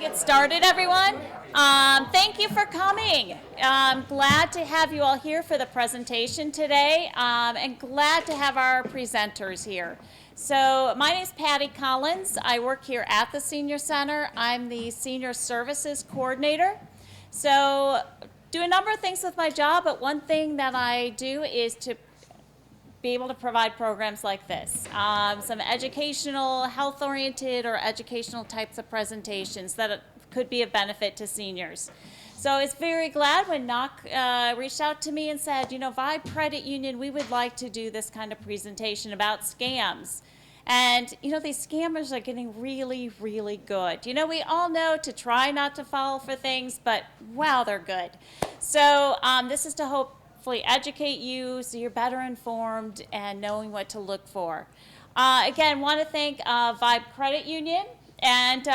get started, everyone. Thank you for coming. I'm glad to have you all here for the presentation today, and glad to have our presenters here. So my name is Patty Collins. I work here at the Senior Center. I'm the Senior Services Coordinator. So do a number of things with my job, but one thing that I do is to be able to provide programs like this. Some educational, health-oriented, or educational types of presentations that could be of benefit to seniors. So I was very glad when Ngoc reached out to me and said, you know, Vibe Credit Union, we would like to do this kind of presentation about scams. And, you know, these scammers are getting really, really good. You know, we all know to try not to fall for things, but wow, they're good. So this is to hopefully educate you so you're better informed and knowing what to look for. Again, want to thank Vibe Credit Union. And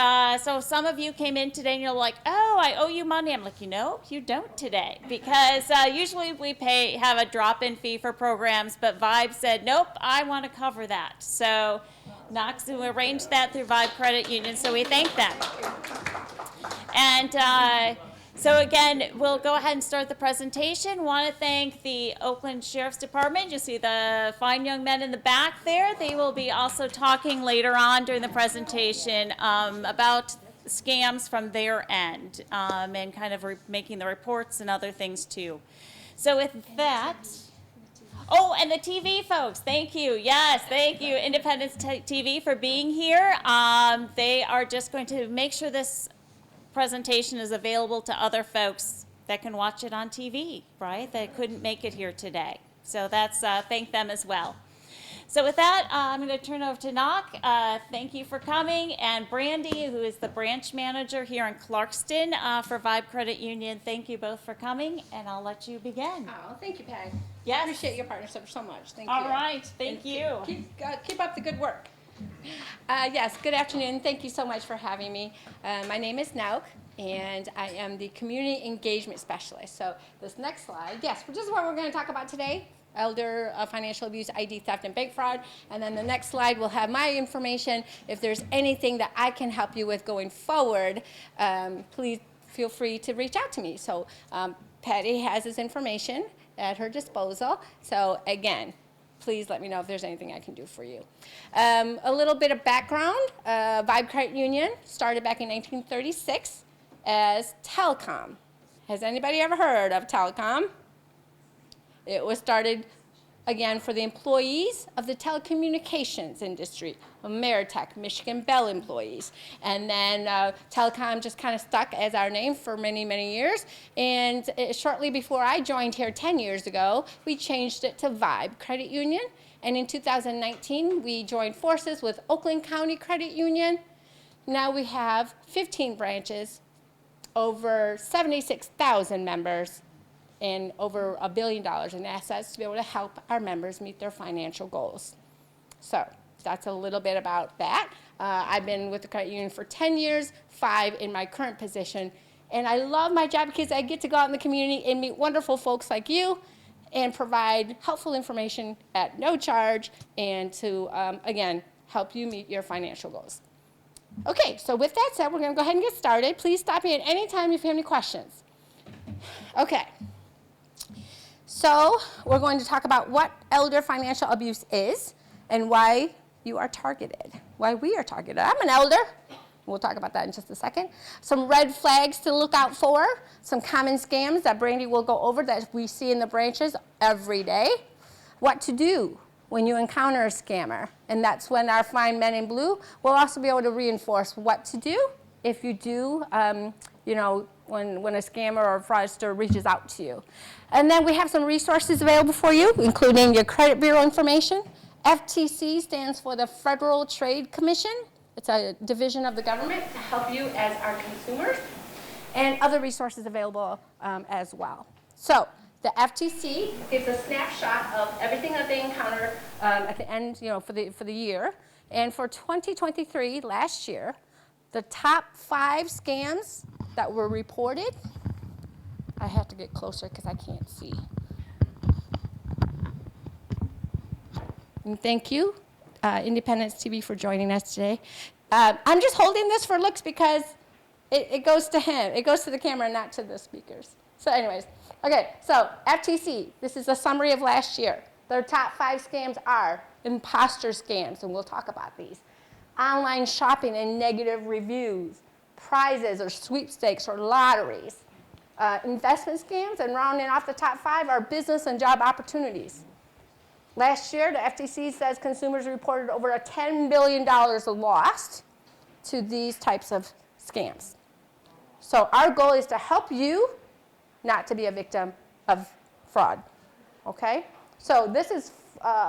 so some of you came in today and you're like, oh, I owe you money. I'm like, you know, you don't today. Because usually we have a drop-in fee for programs, but Vibe said, nope, I want to cover that. So Knox arranged that through Vibe Credit Union, so we thank them. And so again, we'll go ahead and start the presentation. Want to thank the Oakland Sheriff's Department. You see the fine young men in the back there. They will be also talking later on during the presentation about scams from their end and kind of making the reports and other things too. So with that, oh, and the TV folks, thank you. Yes, thank you, Independence TV, for being here. They are just going to make sure this presentation is available to other folks that can watch it on TV, right, that couldn't make it here today. So that's, thank them as well. So with that, I'm going to turn over to Ngoc. Thank you for coming. And Brandy, who is the branch manager here in Clarkston for Vibe Credit Union, thank you both for coming, and I'll let you begin. Oh, thank you, Patty. Yes. I appreciate your partnership so much. Thank you. All right, thank you. Keep up the good work. Yes, good afternoon. Thank you so much for having me. My name is Ngoc, and I am the Community Engagement Specialist. So this next slide, yes, this is what we're going to talk about today, elder financial abuse, ID theft, and bank fraud. And then the next slide will have my information. If there's anything that I can help you with going forward, please feel free to reach out to me. So Patty has his information at her disposal. So again, please let me know if there's anything I can do for you. A little bit of background. Vibe Credit Union started back in 1936 as telecom. Has anybody ever heard of telecom? It was started, again, for the employees of the telecommunications industry, Ameritech, Michigan Bell employees. And then telecom just kind of stuck as our name for many, many years. And shortly before I joined here 10 years ago, we changed it to Vibe Credit Union. And in 2019, we joined forces with Oakland County Credit Union. Now we have 15 branches, over 76,000 members, and over $1 billion in assets to be able to help our members meet their financial goals. So that's a little bit about that. I've been with the credit union for 10 years, 5 in my current position, and I love my job because I get to go out in the community and meet wonderful folks like you and provide helpful information at no charge and to, again, help you meet your financial goals. Okay, so with that said, we're going to go ahead and get started. Please stop me at any time if you have any questions. Okay. So we're going to talk about what elder financial abuse is and why you are targeted, why we are targeted. I'm an elder. We'll talk about that in just a second. Some red flags to look out for, some common scams that Brandy will go over that we see in the branches every day, what to do when you encounter a scammer. And that's when our fine men in blue will also be able to reinforce what to do if you do, you know, when a scammer or a fraudster reaches out to you. And then we have some resources available for you, including your credit bureau information. FTC stands for the Federal Trade Commission. It's a division of the government to help you as our consumers, and other resources available as well. So the FTC gives a snapshot of everything that they encounter at the end, you know, for the year. And for 2023, last year, the top 5 scams that were reported, I have to get closer because I can't see. And thank you, Independence TV, for joining us today. I'm just holding this for looks because It goes to him. It goes to the camera, not to the speakers. So anyways, okay, so FTC, this is a summary of last year. Their top 5 scams are imposter scams, and we'll talk about these. Online shopping and negative reviews, prizes or sweepstakes or lotteries. Investment scams, and rounding off the top 5 are business and job opportunities. Last year, the FTC says consumers reported over a $10 billion lost to these types of scams. So our goal is to help you not to be a victim of fraud, okay? So this is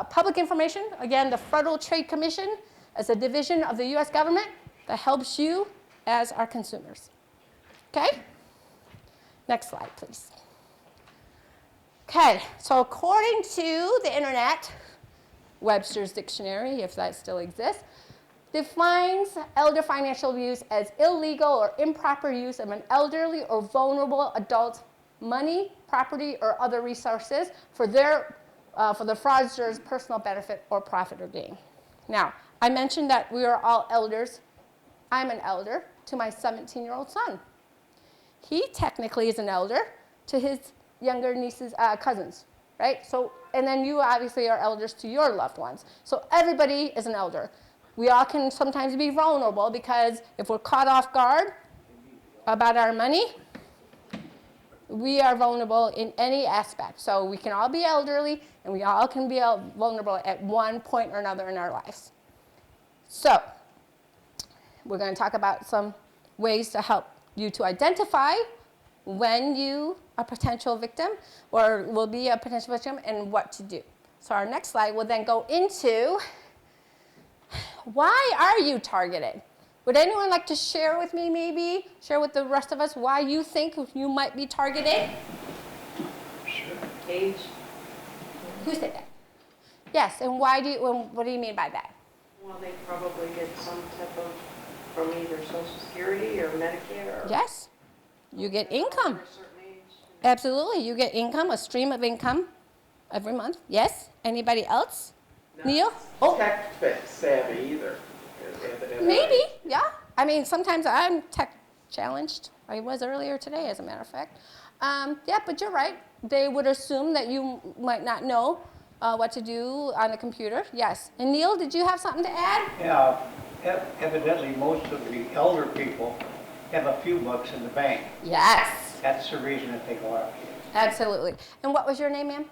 public information. Again, the Federal Trade Commission is a division of the U.S. government that helps you as our consumers, okay? Next slide, please. Okay, so according to the internet, Webster's Dictionary, if that still exists, defines elder financial abuse as illegal or improper use of an elderly or vulnerable adult's money, property, or other resources for the fraudster's personal benefit or profit or gain. Now, I mentioned that we are all elders. I'm an elder to my 17-year-old son. He technically is an elder to his younger nieces, cousins, right? So, and then you obviously are elders to your loved ones. So everybody is an elder. We all can sometimes be vulnerable because if we're caught off guard about our money, we are vulnerable in any aspect. So we can all be elderly, and we all can be vulnerable at one point or another in our lives. So we're going to talk about some ways to help you to identify when you are a potential victim or will be a potential victim and what to do. So our next slide will then go into why are you targeted? Would anyone like to share with me maybe, share with the rest of us why you think you might be targeted? Sure. Age. Who said that? Yes, and why do you, what do you mean by that? Well, they probably get some type of, from either Social Security or Medicare. Or Yes, you get income. a certain age. Absolutely, you get income, a stream of income every month. Yes, anybody else? Neil? Oh. Tech savvy either. Maybe, yeah. I mean, sometimes I'm tech challenged. I was earlier today, as a matter of fact. Yeah, but you're right. They would assume that you might not know what to do on the computer. Yes. And Neil, did you have something to add? Yeah, evidently most of the elder people have a few bucks in the bank. Yes. That's the reason that they go after you. Absolutely. And what was your name, ma'am?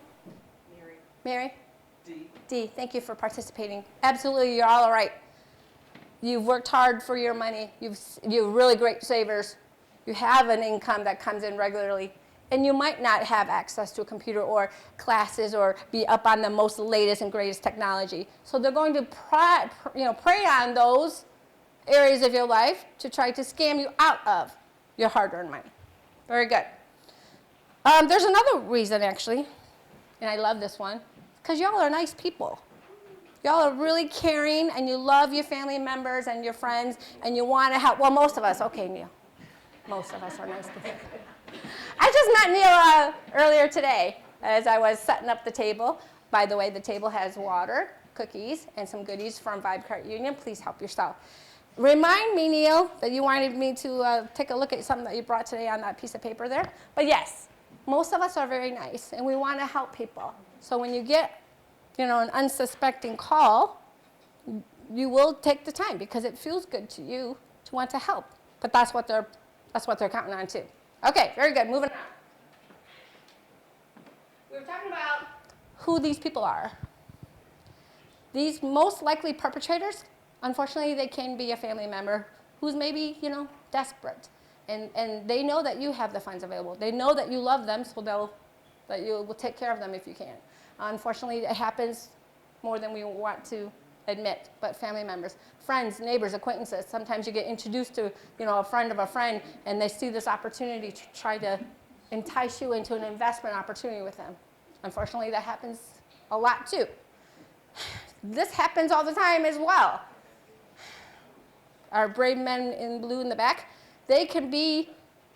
Mary. Mary? D. Dee, thank you for participating. Absolutely, you're all right. You've worked hard for your money. You're really great savers. You have an income that comes in regularly. And you might not have access to a computer or classes or be up on the most latest and greatest technology. So they're going to prey on those areas of your life to try to scam you out of your hard-earned money. Very good. There's another reason, actually, and I love this one, because y'all are nice people. Y'all are really caring, and you love your family members and your friends, and you want to help. Well, most of us. Okay, Neil. Most of us are nice people. I just met Neil earlier today as I was setting up the table. By the way, the table has water, cookies, and some goodies from Vibe Cart Union. Please help yourself. Remind me, Neil, that you wanted me to take a look at something that you brought today on that piece of paper there. But yes, most of us are very nice, and we want to help people. So when you get, an unsuspecting call, you will take the time because it feels good to you to want to help. But that's what they're counting on too. Okay, very good. Moving on. We were talking about who these people are. These most likely perpetrators, unfortunately, they can be a family member who's maybe, desperate. And they know that you have the funds available. They know that you love them, so that you will take care of them if you can. Unfortunately, it happens more than we want to admit, but family members, friends, neighbors, acquaintances. Sometimes you get introduced to, a friend of a friend, and they see this opportunity to try to entice you into an investment opportunity with them. Unfortunately, that happens a lot too. This happens all the time as well. Our brave men in blue in the back, they can be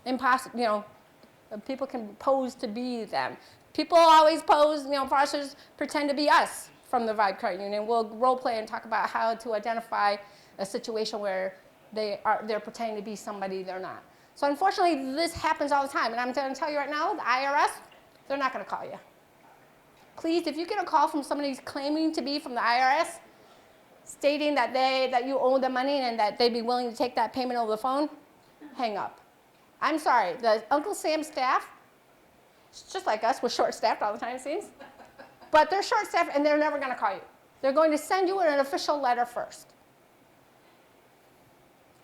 impossible, people can pose to be them. People always pose, fraudsters pretend to be us from the Vibe Cart Union. We'll role play and talk about how to identify a situation where they're pretending to be somebody they're not. So unfortunately, this happens all the time. And I'm going to tell you right now, the IRS, they're not going to call you. Please, if you get a call from somebody who's claiming to be from the IRS, stating that you owe them money and that they'd be willing to take that payment over the phone, hang up. I'm sorry, the Uncle Sam staff, it's just like us, we're short-staffed all the time, it seems. But they're short-staffed and they're never going to call you. They're going to send you an official letter first.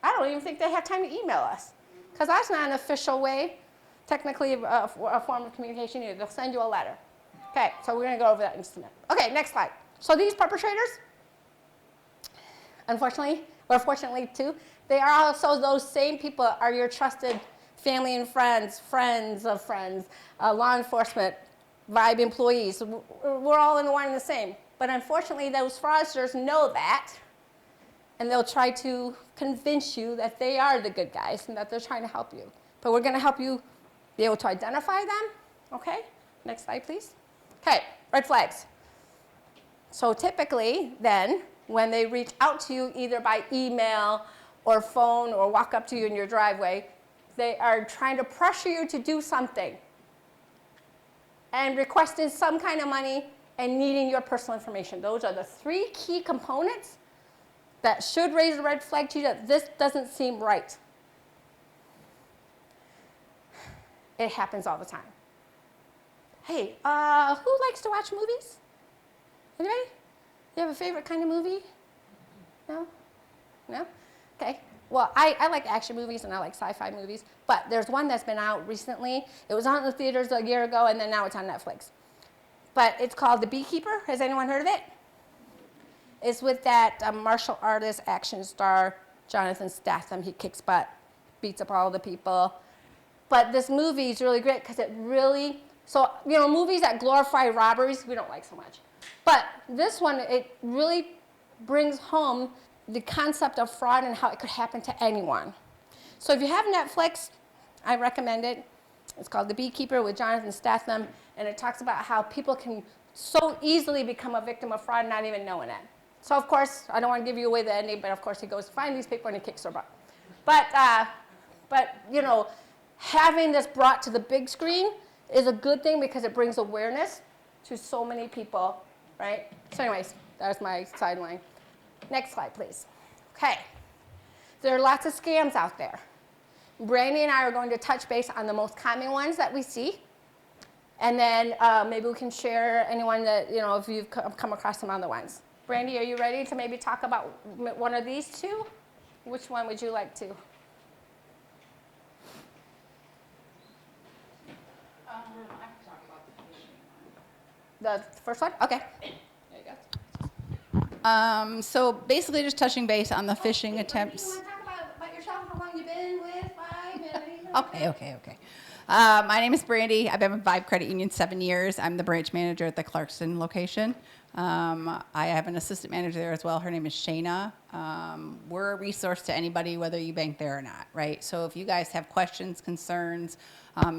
I don't even think they have time to email us, because that's not an official way, technically a form of communication either. They'll send you a letter. Okay, so we're going to go over that in just a minute. Okay, next slide. So these perpetrators, unfortunately, or fortunately too, they are also those same people are your trusted family and friends, friends of friends, law enforcement, Vibe employees. We're all in one and the same. But unfortunately, those fraudsters know that, and they'll try to convince you that they are the good guys and that they're trying to help you. But we're going to help you be able to identify them. Okay? Next slide, please. Okay, red flags. So typically, then, when they reach out to you either by email or phone or walk up to you in your driveway, they are trying to pressure you to do something and requesting some kind of money and needing your personal information. Those are the three key components that should raise a red flag to you that this doesn't seem right. It happens all the time. Hey, who likes to watch movies? Anybody? You have a favorite kind of movie? No? No? Okay. Well, I like action movies and I like sci-fi movies, but there's one that's been out recently. It was on in the theaters a year ago, and then now it's on Netflix. But it's called The Beekeeper. Has anyone heard of it? It's with that martial artist, action star, Jonathan Statham. He kicks butt, beats up all the people. But this movie is really great because it really, so, you know, movies that glorify robberies, we don't like so much. But this one, it really brings home the concept of fraud and how it could happen to anyone. So if you have Netflix, I recommend it. It's called The Beekeeper with Jonathan Statham, and it talks about how people can so easily become a victim of fraud not even knowing it. So of course, I don't want to give you away the ending, but of course he goes to find these people and he kicks their butt. But you know, having this brought to the big screen is a good thing because it brings awareness to so many people, right? So anyways, that was my sideline. Next slide, please. Okay. There are lots of scams out there. Brandy and I are going to touch base on the most common ones that we see. And then maybe we can share anyone that, you know, if you've come across some other ones. Brandy, are you ready to maybe talk about one of these two? Which one would you like to? I can talk about the phishing one. The first one? Okay. There you go. So basically just touching base on the phishing attempts. You want to talk about yourself, how long you've been with Vibe? Okay. My name is Brandy. I've been with Vibe Credit Union 7 years. I'm the branch manager at the Clarkston location. I have an assistant manager there as well. Her name is Shayna. We're a resource to anybody, whether you bank there or not, right? So if you guys have questions, concerns,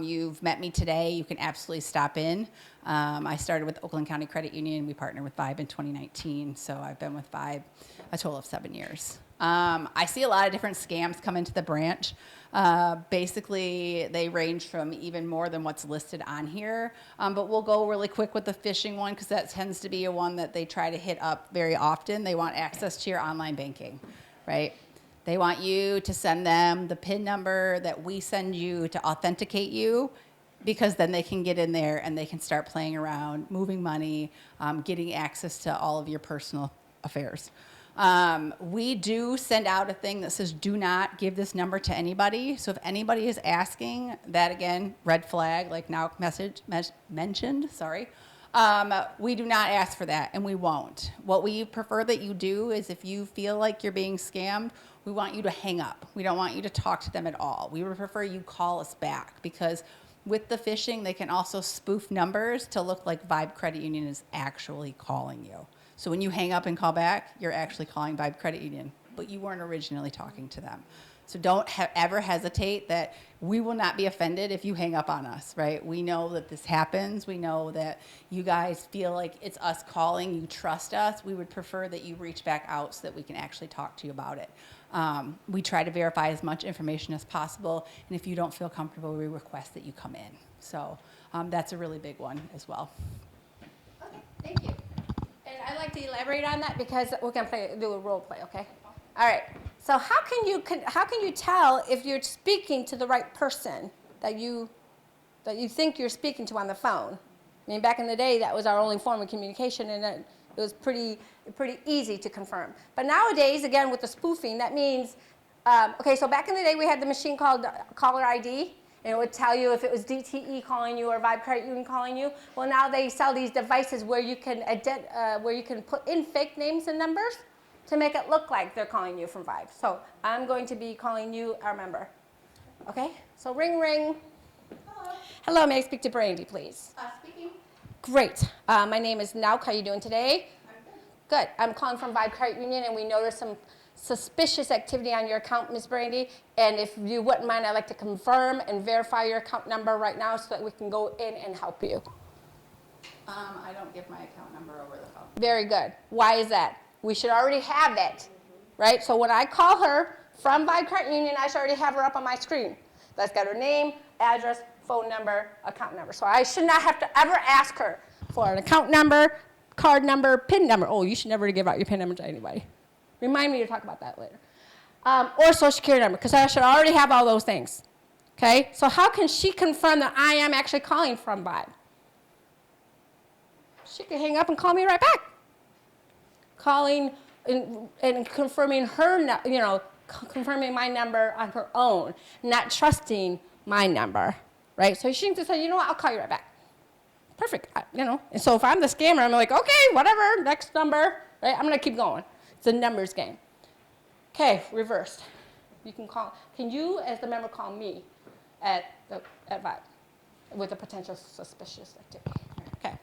you've met me today, you can absolutely stop in. I started with Oakland County Credit Union. We partnered with Vibe in 2019, so I've been with Vibe a total of 7 years. I see a lot of different scams come into the branch. Basically, they range from even more than what's listed on here. But we'll go really quick with the phishing one because that tends to be a one that they try to hit up very often. They want access to your online banking, right? They want you to send them the PIN number that we send you to authenticate you, because then they can get in there and they can start playing around, moving money, getting access to all of your personal affairs. We do send out a thing that says, do not give this number to anybody. So if anybody is asking, that again, red flag, like now mentioned, sorry. We do not ask for that, and we won't. What we prefer that you do is if you feel like you're being scammed, we want you to hang up. We don't want you to talk to them at all. We would prefer you call us back, because with the phishing, they can also spoof numbers to look like Vibe Credit Union is actually calling you. So when you hang up and call back, you're actually calling Vibe Credit Union, but you weren't originally talking to them. So don't ever hesitate that we will not be offended if you hang up on us, right? We know that this happens. We know that you guys feel like it's us calling, you trust us. We would prefer that you reach back out so that we can actually talk to you about it. We try to verify as much information as possible, and if you don't feel comfortable, we request that you come in. So that's a really big one as well. Okay, thank you. And I'd like to elaborate on that because we're going to do a role play, okay? All right. So how can you tell if you're speaking to the right person that you think you're speaking to on the phone? I mean, back in the day, that was our only form of communication, and it was pretty easy to confirm. But nowadays, again, with the spoofing, that means, okay, so back in the day, we had the machine called caller ID, and it would tell you if it was DTE calling you or Vibe Credit Union calling you. Well, now they sell these devices where you can put in fake names and numbers to make it look like they're calling you from Vibe. So I'm going to be calling you our member. Okay? So ring, ring. Hello. Hello, may I speak to Brandy, please? Speaking. Great. My name is Ngoc. How are you doing today? I'm good. Good. I'm calling from Vibe Credit Union, and we noticed some suspicious activity on your account, Ms. Brandy. And if you wouldn't mind, I'd like to confirm and verify your account number right now so that we can go in and help you. I don't give my account number over the phone. Very good. Why is that? We should already have that, right? So when I call her from Vibe Credit Union, I should already have her up on my screen. That's got her name, address, phone number, account number. So I should not have to ever ask her for an account number, card number, PIN number. Oh, you should never give out your PIN number to anybody. Remind me to talk about that later. Or social security number, because I should already have all those things. Okay? So how can she confirm that I am actually calling from Vibe? She can hang up and call me right back. Calling and confirming confirming my number on her own, not trusting my number, right? So she can say, you know what, I'll call you right back. Perfect, And so if I'm the scammer, I'm like, okay, whatever, next number, right? I'm gonna keep going. It's a numbers game. Okay, reversed. You can call. Can you, as the member, call me at Vibe with a potential suspicious activity? Okay.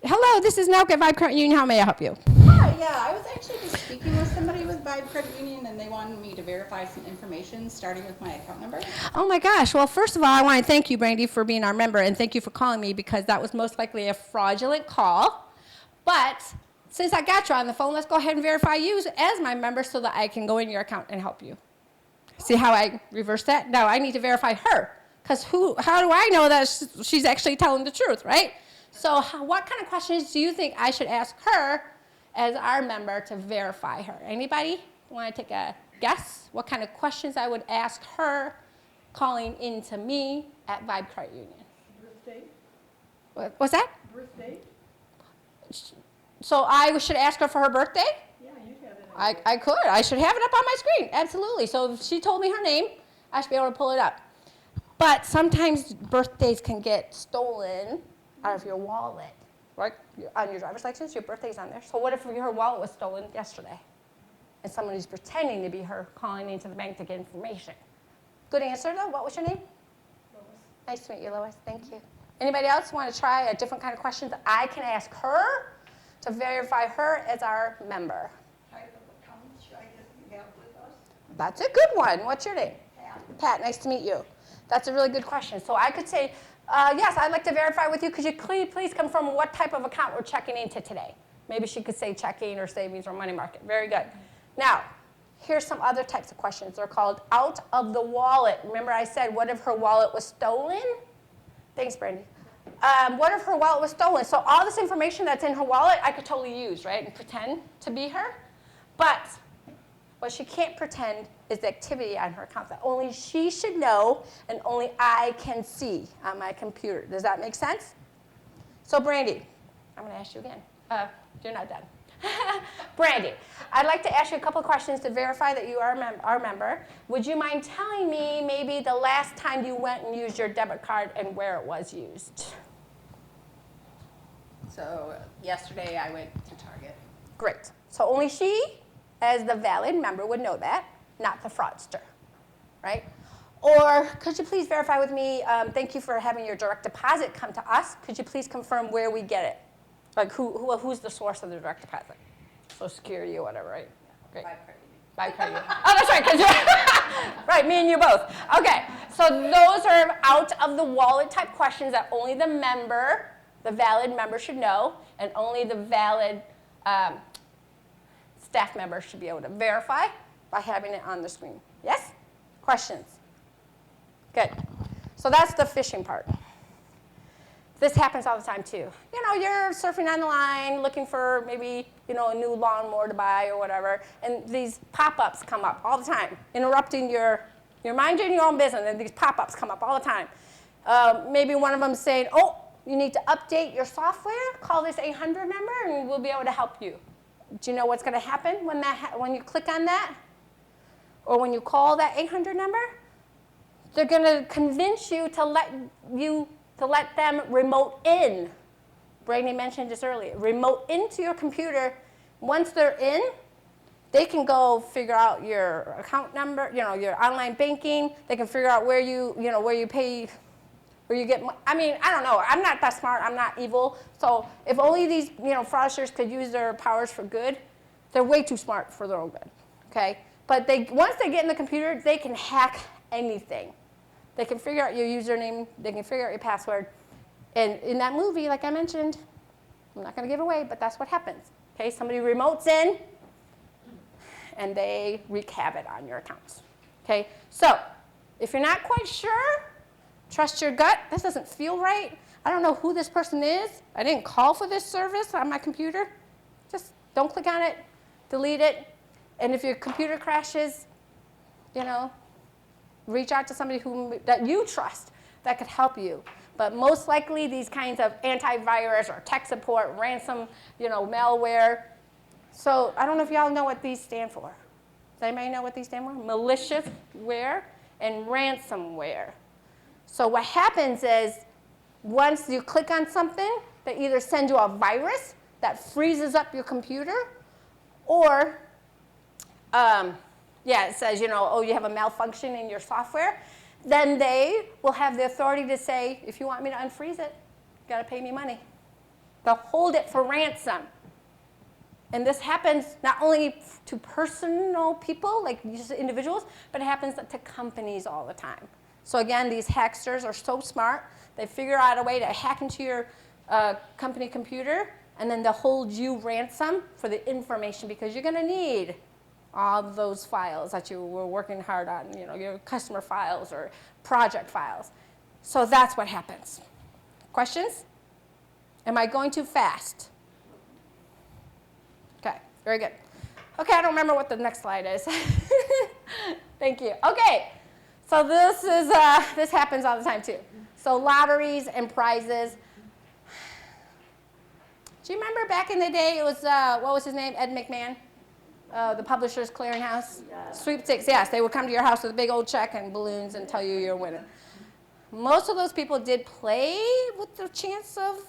Hello, this is Ngoc at Vibe Credit Union. How may I help you? Hi, yeah, I was actually just speaking with somebody with Vibe Credit Union, and they wanted me to verify some information, starting with my account number. Oh my gosh. Well, first of all, I want to thank you, Brandy, for being our member, and thank you for calling me because that was most likely a fraudulent call. But since I got you on the phone, let's go ahead and verify you as my member so that I can go in your account and help you. See how I reversed that? Now I need to verify her because how do I know that she's actually telling the truth, right? So what kind of questions do you think I should ask her as our member to verify her? Anybody want to take a guess what kind of questions I would ask her calling into me at Vibe Credit Union? Birthday? What's that? Birthday? So I should ask her for her birthday? Yeah, you have it. I could. I should have it up on my screen. Absolutely. So if she told me her name, I should be able to pull it up. But sometimes birthdays can get stolen out of your wallet, right? On your driver's license, your birthday's on there. So what if her wallet was stolen yesterday? And somebody's pretending to be her calling into the bank to get information. Good answer, though. What was your name? Lois. Nice to meet you, Lois. Thank you. Anybody else want to try a different kind of question that I can ask her to verify her as our member? Type of account should I get you have with us? That's a good one. What's your name? Pat. Pat, nice to meet you. That's a really good question. So I could say, yes, I'd like to verify with you. Could you please confirm what type of account we're checking into today? Maybe she could say checking or savings or money market. Very good. Now, here's some other types of questions. They're called out of the wallet. Remember I said, what if her wallet was stolen? Thanks, Brandy. What if her wallet was stolen? So all this information that's in her wallet, I could totally use, right, and pretend to be her. But what she can't pretend is the activity on her account that only she should know and only I can see on my computer. Does that make sense? So Brandy, I'm going to ask you again. You're not done. Brandy, I'd like to ask you a couple of questions to verify that you are our member. Would you mind telling me maybe the last time you went and used your debit card and where it was used? So yesterday I went to Target. Great. So only she, as the valid member, would know that, not the fraudster, right? Or could you please verify with me, thank you for having your direct deposit come to us. Could you please confirm where we get it? Like who's the source of the direct deposit? Social Security or whatever, right? Great. Vibe Credit Union. Oh, that's right, 'cause you're right, me and you both. Okay, so those are out of the wallet type questions that only the member, the valid member should know, and only the valid staff member should be able to verify. by having it on the screen. Yes? Questions? Good. So that's the phishing part. This happens all the time too. You know, you're surfing on the line looking for maybe, you know, a new lawnmower to buy or whatever, and these pop-ups come up all the time, interrupting your minding your own business, and these pop-ups come up all the time. Maybe one of them saying, oh, you need to update your software, call this 800 number, and we'll be able to help you. Do you know what's going to happen when you click on that? Or when you call that 800 number? They're going to convince you to let them remote in. Brandy mentioned this earlier. Remote into your computer. Once they're in, they can go figure out your account number, you know, your online banking. They can figure out where you pay, where you get. I mean, I don't know. I'm not that smart. I'm not evil. So if only these, you know, fraudsters could use their powers for good, they're way too smart for their own good. Okay. But once they get in the computer, they can hack anything. They can figure out your username. They can figure out your password. And in that movie, like I mentioned, I'm not going to give away, but that's what happens. Okay, somebody remotes in, and they wreak havoc on your accounts. Okay, so if you're not quite sure, trust your gut. This doesn't feel right. I don't know who this person is. I didn't call for this service on my computer. Just don't click on it, delete it. And if your computer crashes, you know, reach out to somebody that you trust that could help you. But most likely, these kinds of antivirus or tech support, ransom, you know, malware. So I don't know if y'all know what these stand for. Does anybody know what these stand for? Maliciousware and ransomware. So what happens is, once you click on something, they either send you a virus that freezes up your computer, or it says, you know, oh, you have a malfunction in your software. Then they will have the authority to say, if you want me to unfreeze it, you got to pay me money. They'll hold it for ransom. And this happens not only to personal people, like just individuals, but it happens to companies all the time. So again, these hacksters are so smart. They figure out a way to hack into your company computer, and then they'll hold you ransom for the information, because you're going to need all those files that you were working hard on, you know, your customer files or project files. So that's what happens. Questions? Am I going too fast? Okay, very good. Okay, I don't remember what the next slide is. Thank you. Okay, so this happens all the time too. So lotteries and prizes. Do you remember back in the day, it was, what was his name, Ed McMahon? The Publishers Clearinghouse? Yeah. Sweepstakes, yes. They would come to your house with a big old check and balloons and tell you you're a winner. Most of those people did play with the chance of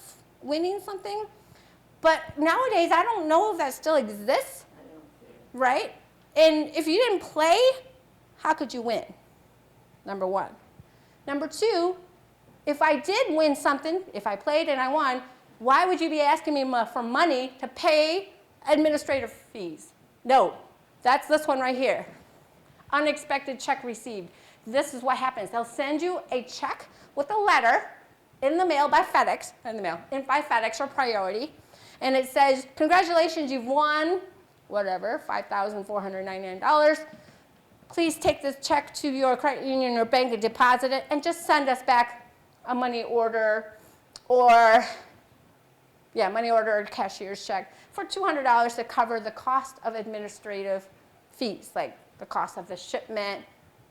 winning something. But nowadays, I don't know if that still exists, right? And if you didn't play, how could you win? Number one. Number two, if I did win something, if I played and I won, why would you be asking me for money to pay administrative fees? No, that's this one right here. Unexpected check received. This is what happens. They'll send you a check with a letter in the mail by FedEx, by FedEx or Priority, and it says, congratulations, you've won, whatever, $5,499. Please take this check to your credit union or bank and deposit it, and just send us back a money order or cashier's check for $200 to cover the cost of administrative fees, like the cost of the shipment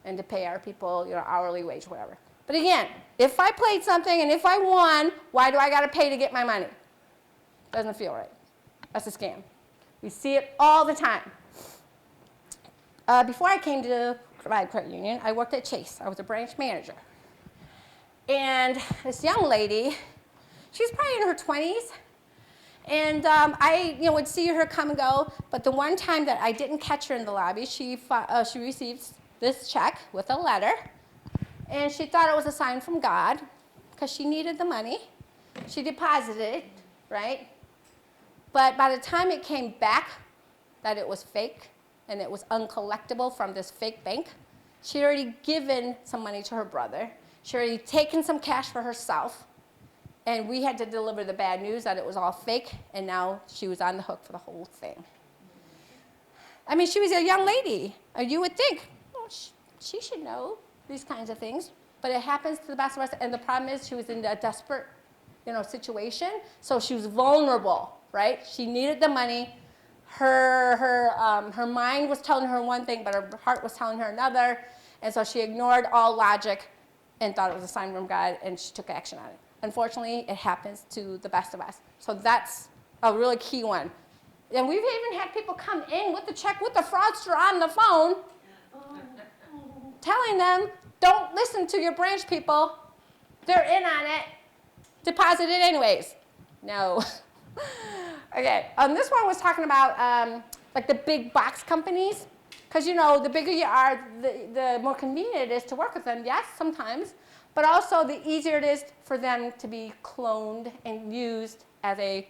and to pay our people, you know, hourly wage, whatever. But again, if I played something and if I won, why do I got to pay to get my money? Doesn't feel right. That's a scam. We see it all the time. Before I came to provide credit union, I worked at Chase. I was a branch manager. And this young lady, she was probably in her 20s. And I would see her come and go. But the one time that I didn't catch her in the lobby, she received this check with a letter. And she thought it was a sign from God because she needed the money. She deposited it, right? But by the time it came back that it was fake and it was uncollectible from this fake bank, she'd already given some money to her brother. She'd already taken some cash for herself. And we had to deliver the bad news that it was all fake, and now she was on the hook for the whole thing. I mean, she was a young lady. You would think, well, she should know these kinds of things, but it happens to the best of us. And the problem is she was in a desperate, situation, so she was vulnerable, right? She needed the money. Her mind was telling her one thing, but her heart was telling her another, and so she ignored all logic and thought it was a sign from God, and she took action on it. Unfortunately, it happens to the best of us. So that's a really key one. And we've even had people come in with the check with the fraudster on the phone, telling them, don't listen to your branch people. They're in on it. Deposit it anyways. No. Okay, this one was talking about like the big box companies. Because, the bigger you are, the more convenient it is to work with them. Yes, sometimes. But also the easier it is for them to be cloned and used as a,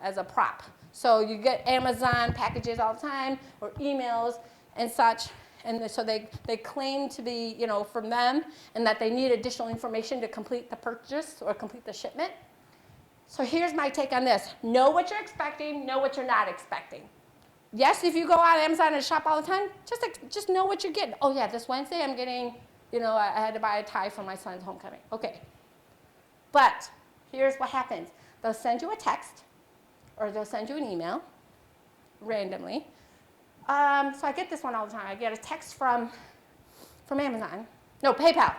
as a prop. So you get Amazon packages all the time, or emails and such. And so they claim to be, from them, and that they need additional information to complete the purchase or complete the shipment. So here's my take on this. Know what you're expecting, know what you're not expecting. Yes, if you go on Amazon and shop all the time, just know what you're getting. Oh yeah, this Wednesday I'm getting, I had to buy a tie for my son's homecoming. Okay. But here's what happens. They'll send you a text, or they'll send you an email, randomly. So I get this one all the time. I get a text from Amazon. No, PayPal.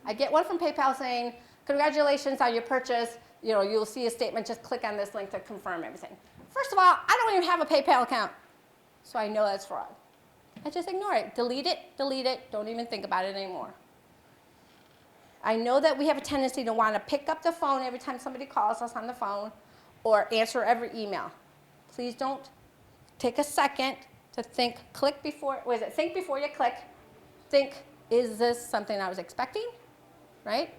I get one from PayPal saying, congratulations on your purchase. You'll see a statement. Just click on this link to confirm everything. First of all, I don't even have a PayPal account, so I know that's fraud. I just ignore it. Delete it. Don't even think about it anymore. I know that we have a tendency to want to pick up the phone every time somebody calls us on the phone or answer every email. Please don't. Take a second to think, think before you click. Think, is this something I was expecting, right?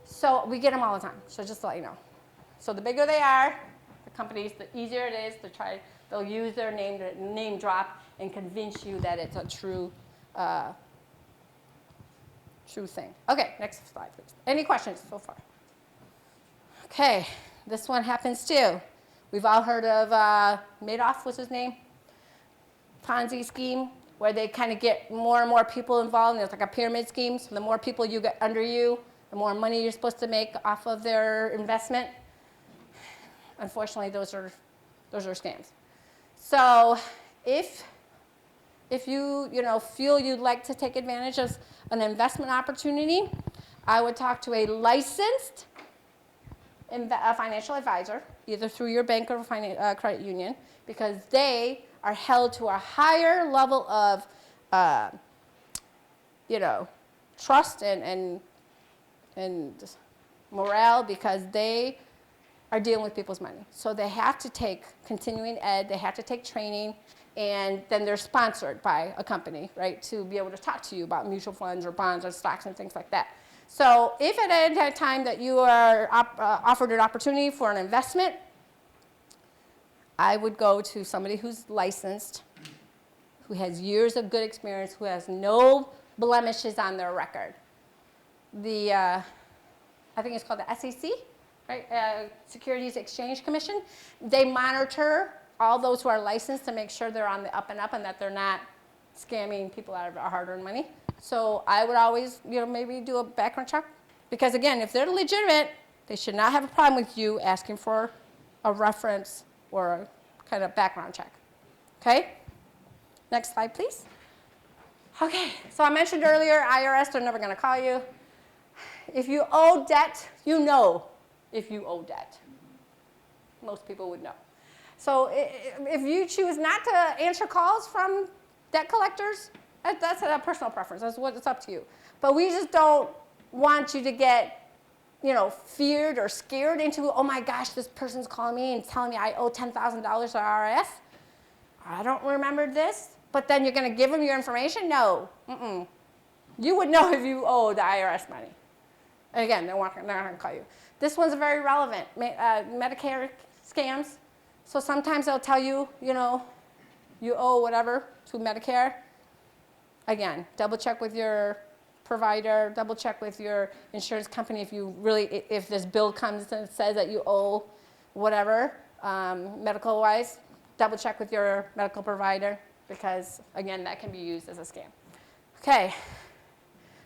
So we get them all the time, so just to let you know. So the bigger they are, the companies, the easier it is to try. They'll use their name drop and convince you that it's a true thing. Okay, next slide, please. Any questions so far? Okay, this one happens too. We've all heard of Madoff, what's his name? Ponzi scheme, where they kind of get more and more people involved, and it's like a pyramid scheme. So the more people you get under you, the more money you're supposed to make off of their investment. Unfortunately, those are scams. So if you feel you'd like to take advantage of an investment opportunity, I would talk to a licensed financial advisor, either through your bank or credit union, because they are held to a higher level of, trust and morale, because they are dealing with people's money. So they have to take continuing ed, they have to take training, and then they're sponsored by a company, right, to be able to talk to you about mutual funds or bonds or stocks and things like that. So if at any time that you are offered an opportunity for an investment, I would go to somebody who's licensed, who has years of good experience, who has no blemishes on their record. I think it's called the SEC, right? Securities Exchange Commission. They monitor all those who are licensed to make sure they're on the up and up and that they're not scamming people out of our hard-earned money. So I would always, maybe do a background check. Because again, if they're legitimate, they should not have a problem with you asking for a reference or a kind of background check. Okay? Next slide, please. Okay, so I mentioned earlier, IRS, they're never going to call you. If you owe debt, if you owe debt. Most people would know. So if you choose not to answer calls from debt collectors, that's a personal preference. It's up to you. But we just don't want you to get, feared or scared into, oh my gosh, this person's calling me and telling me I owe $10,000 to IRS. I don't remember this. But then you're going to give them your information? No. You would know if you owe the IRS money. And again, they're not going to call you. This one's very relevant. Medicare scams. So sometimes they'll tell you, you owe whatever to Medicare. Again, double check with your provider, double check with your insurance company if this bill comes and says that you owe whatever, medical-wise, double check with your medical provider. because, again, that can be used as a scam. Okay.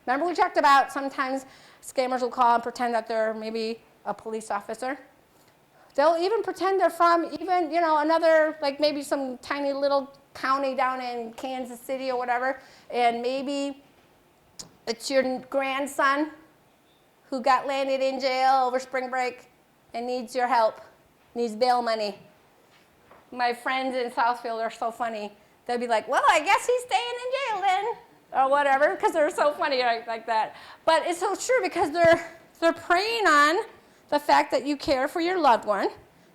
Remember we talked about sometimes scammers will call and pretend that they're maybe a police officer. They'll even pretend they're from even, another, like maybe some tiny little county down in Kansas City or whatever, and maybe it's your grandson who got landed in jail over spring break and needs your help, needs bail money. My friends in Southfield are so funny. They'll be like, well, I guess he's staying in jail then, or whatever, because they're so funny like that. But it's so true because they're preying on the fact that you care for your loved one,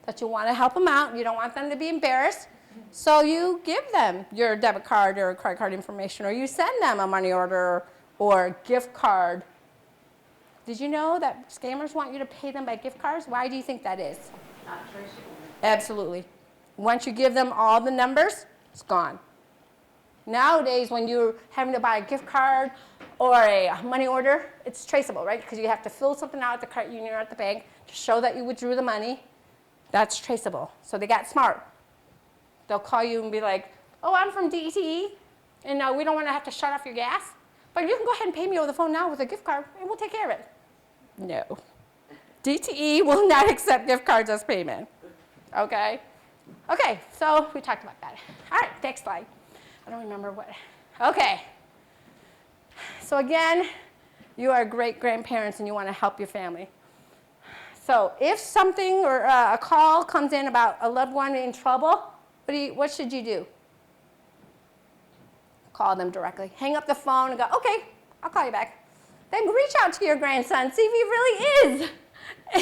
that you want to help them out, you don't want them to be embarrassed. So you give them your debit card or credit card information, or you send them a money order or a gift card. Did you know that scammers want you to pay them by gift cards? Why do you think that is? Not traceable. Absolutely. Once you give them all the numbers, it's gone. Nowadays, when you're having to buy a gift card or a money order, it's traceable, right? Because you have to fill something out at the credit union or at the bank to show that you withdrew the money. That's traceable. So they got smart. They'll call you and be like, oh, I'm from DTE, and we don't want to have to shut off your gas, but you can go ahead and pay me over the phone now with a gift card, and we'll take care of it. No. DTE will not accept gift cards as payment. Okay? Okay, so we talked about that. All right, next slide. I don't remember what. Okay. So again, you are great grandparents and you want to help your family. So if something or a call comes in about a loved one in trouble, what should you do? Call them directly. Hang up the phone and go, okay, I'll call you back. Then reach out to your grandson, see if he really is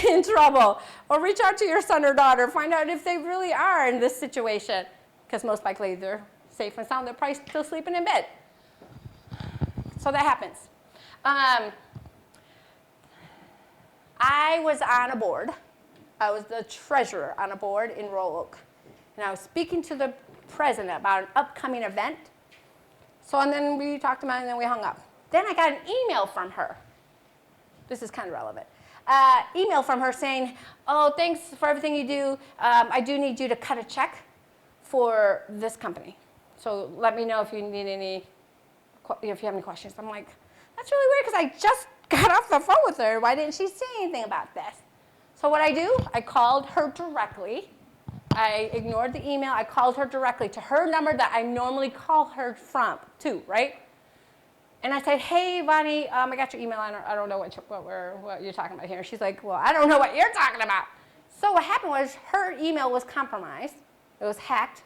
in trouble. Or reach out to your son or daughter, find out if they really are in this situation. Because most likely they're safe and sound, they're probably still sleeping in bed. So that happens. I was on a board. I was the treasurer on a board in Royal Oak. And I was speaking to the president about an upcoming event. So and then we talked about it and then we hung up. Then I got an email from her. This is kind of relevant. Email from her saying, oh, thanks for everything you do. I do need you to cut a check for this company. So let me know if you need if you have any questions. I'm like, that's really weird because I just got off the phone with her. Why didn't she say anything about this? So what I do, I called her directly. I ignored the email. I called her directly to her number that I normally call her to, right? And I said, hey, Bonnie, I got your email. I don't know what you're talking about here. She's like, well, I don't know what you're talking about. So what happened was her email was compromised. It was hacked.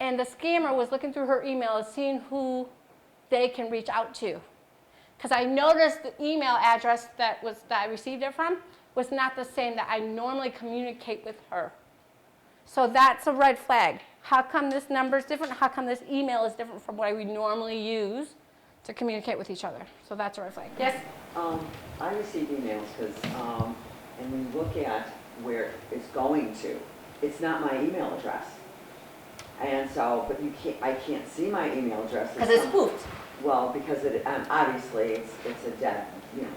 And the scammer was looking through her email, seeing who they can reach out to. Because I noticed the email address that I received it from was not the same that I normally communicate with her. So that's a red flag. How come this number is different? How come this email is different from what we normally use to communicate with each other? So that's a red flag. Yes? I receive emails because, and when you look at where it's going to, it's not my email address. And so, but I can't see my email address. Because it's spoofed. Well, because obviously it's a dead,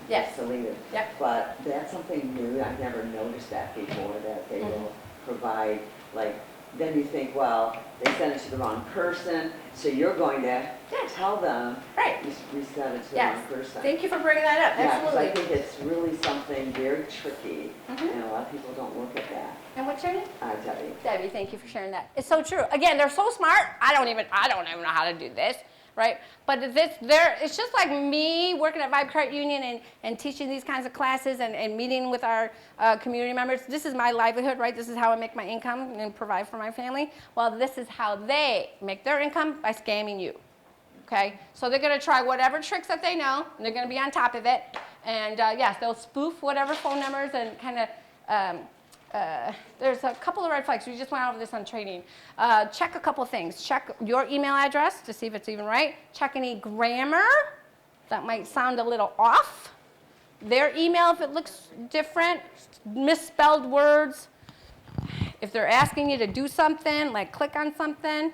Yes. it's deleted. Yep. But that's something new. I've never noticed that before, that they will provide, like, then you think, well, they sent it to the wrong person, so you're going to tell them, Right. we sent it to the Yes. wrong person. Thank you for bringing that up. Yeah, because Absolutely. I think it's really something very tricky, and a lot of people don't look at that. And what's your name? Debbie. Debbie, thank you for sharing that. It's so true. Again, they're so smart. I don't even know how to do this, right? But it's just like me working at Vibe Credit Union and teaching these kinds of classes and meeting with our community members. This is my livelihood, right? This is how I make my income and provide for my family. Well, this is how they make their income, by scamming you. Okay? So they're going to try whatever tricks that they know, and they're going to be on top of it. And yes, they'll spoof whatever phone numbers and kind of there's a couple of red flags. We just went over this on training. Check a couple things. Check your email address to see if it's even right. Check any grammar that might sound a little off. Their email, if it looks different, misspelled words. If they're asking you to do something, like click on something,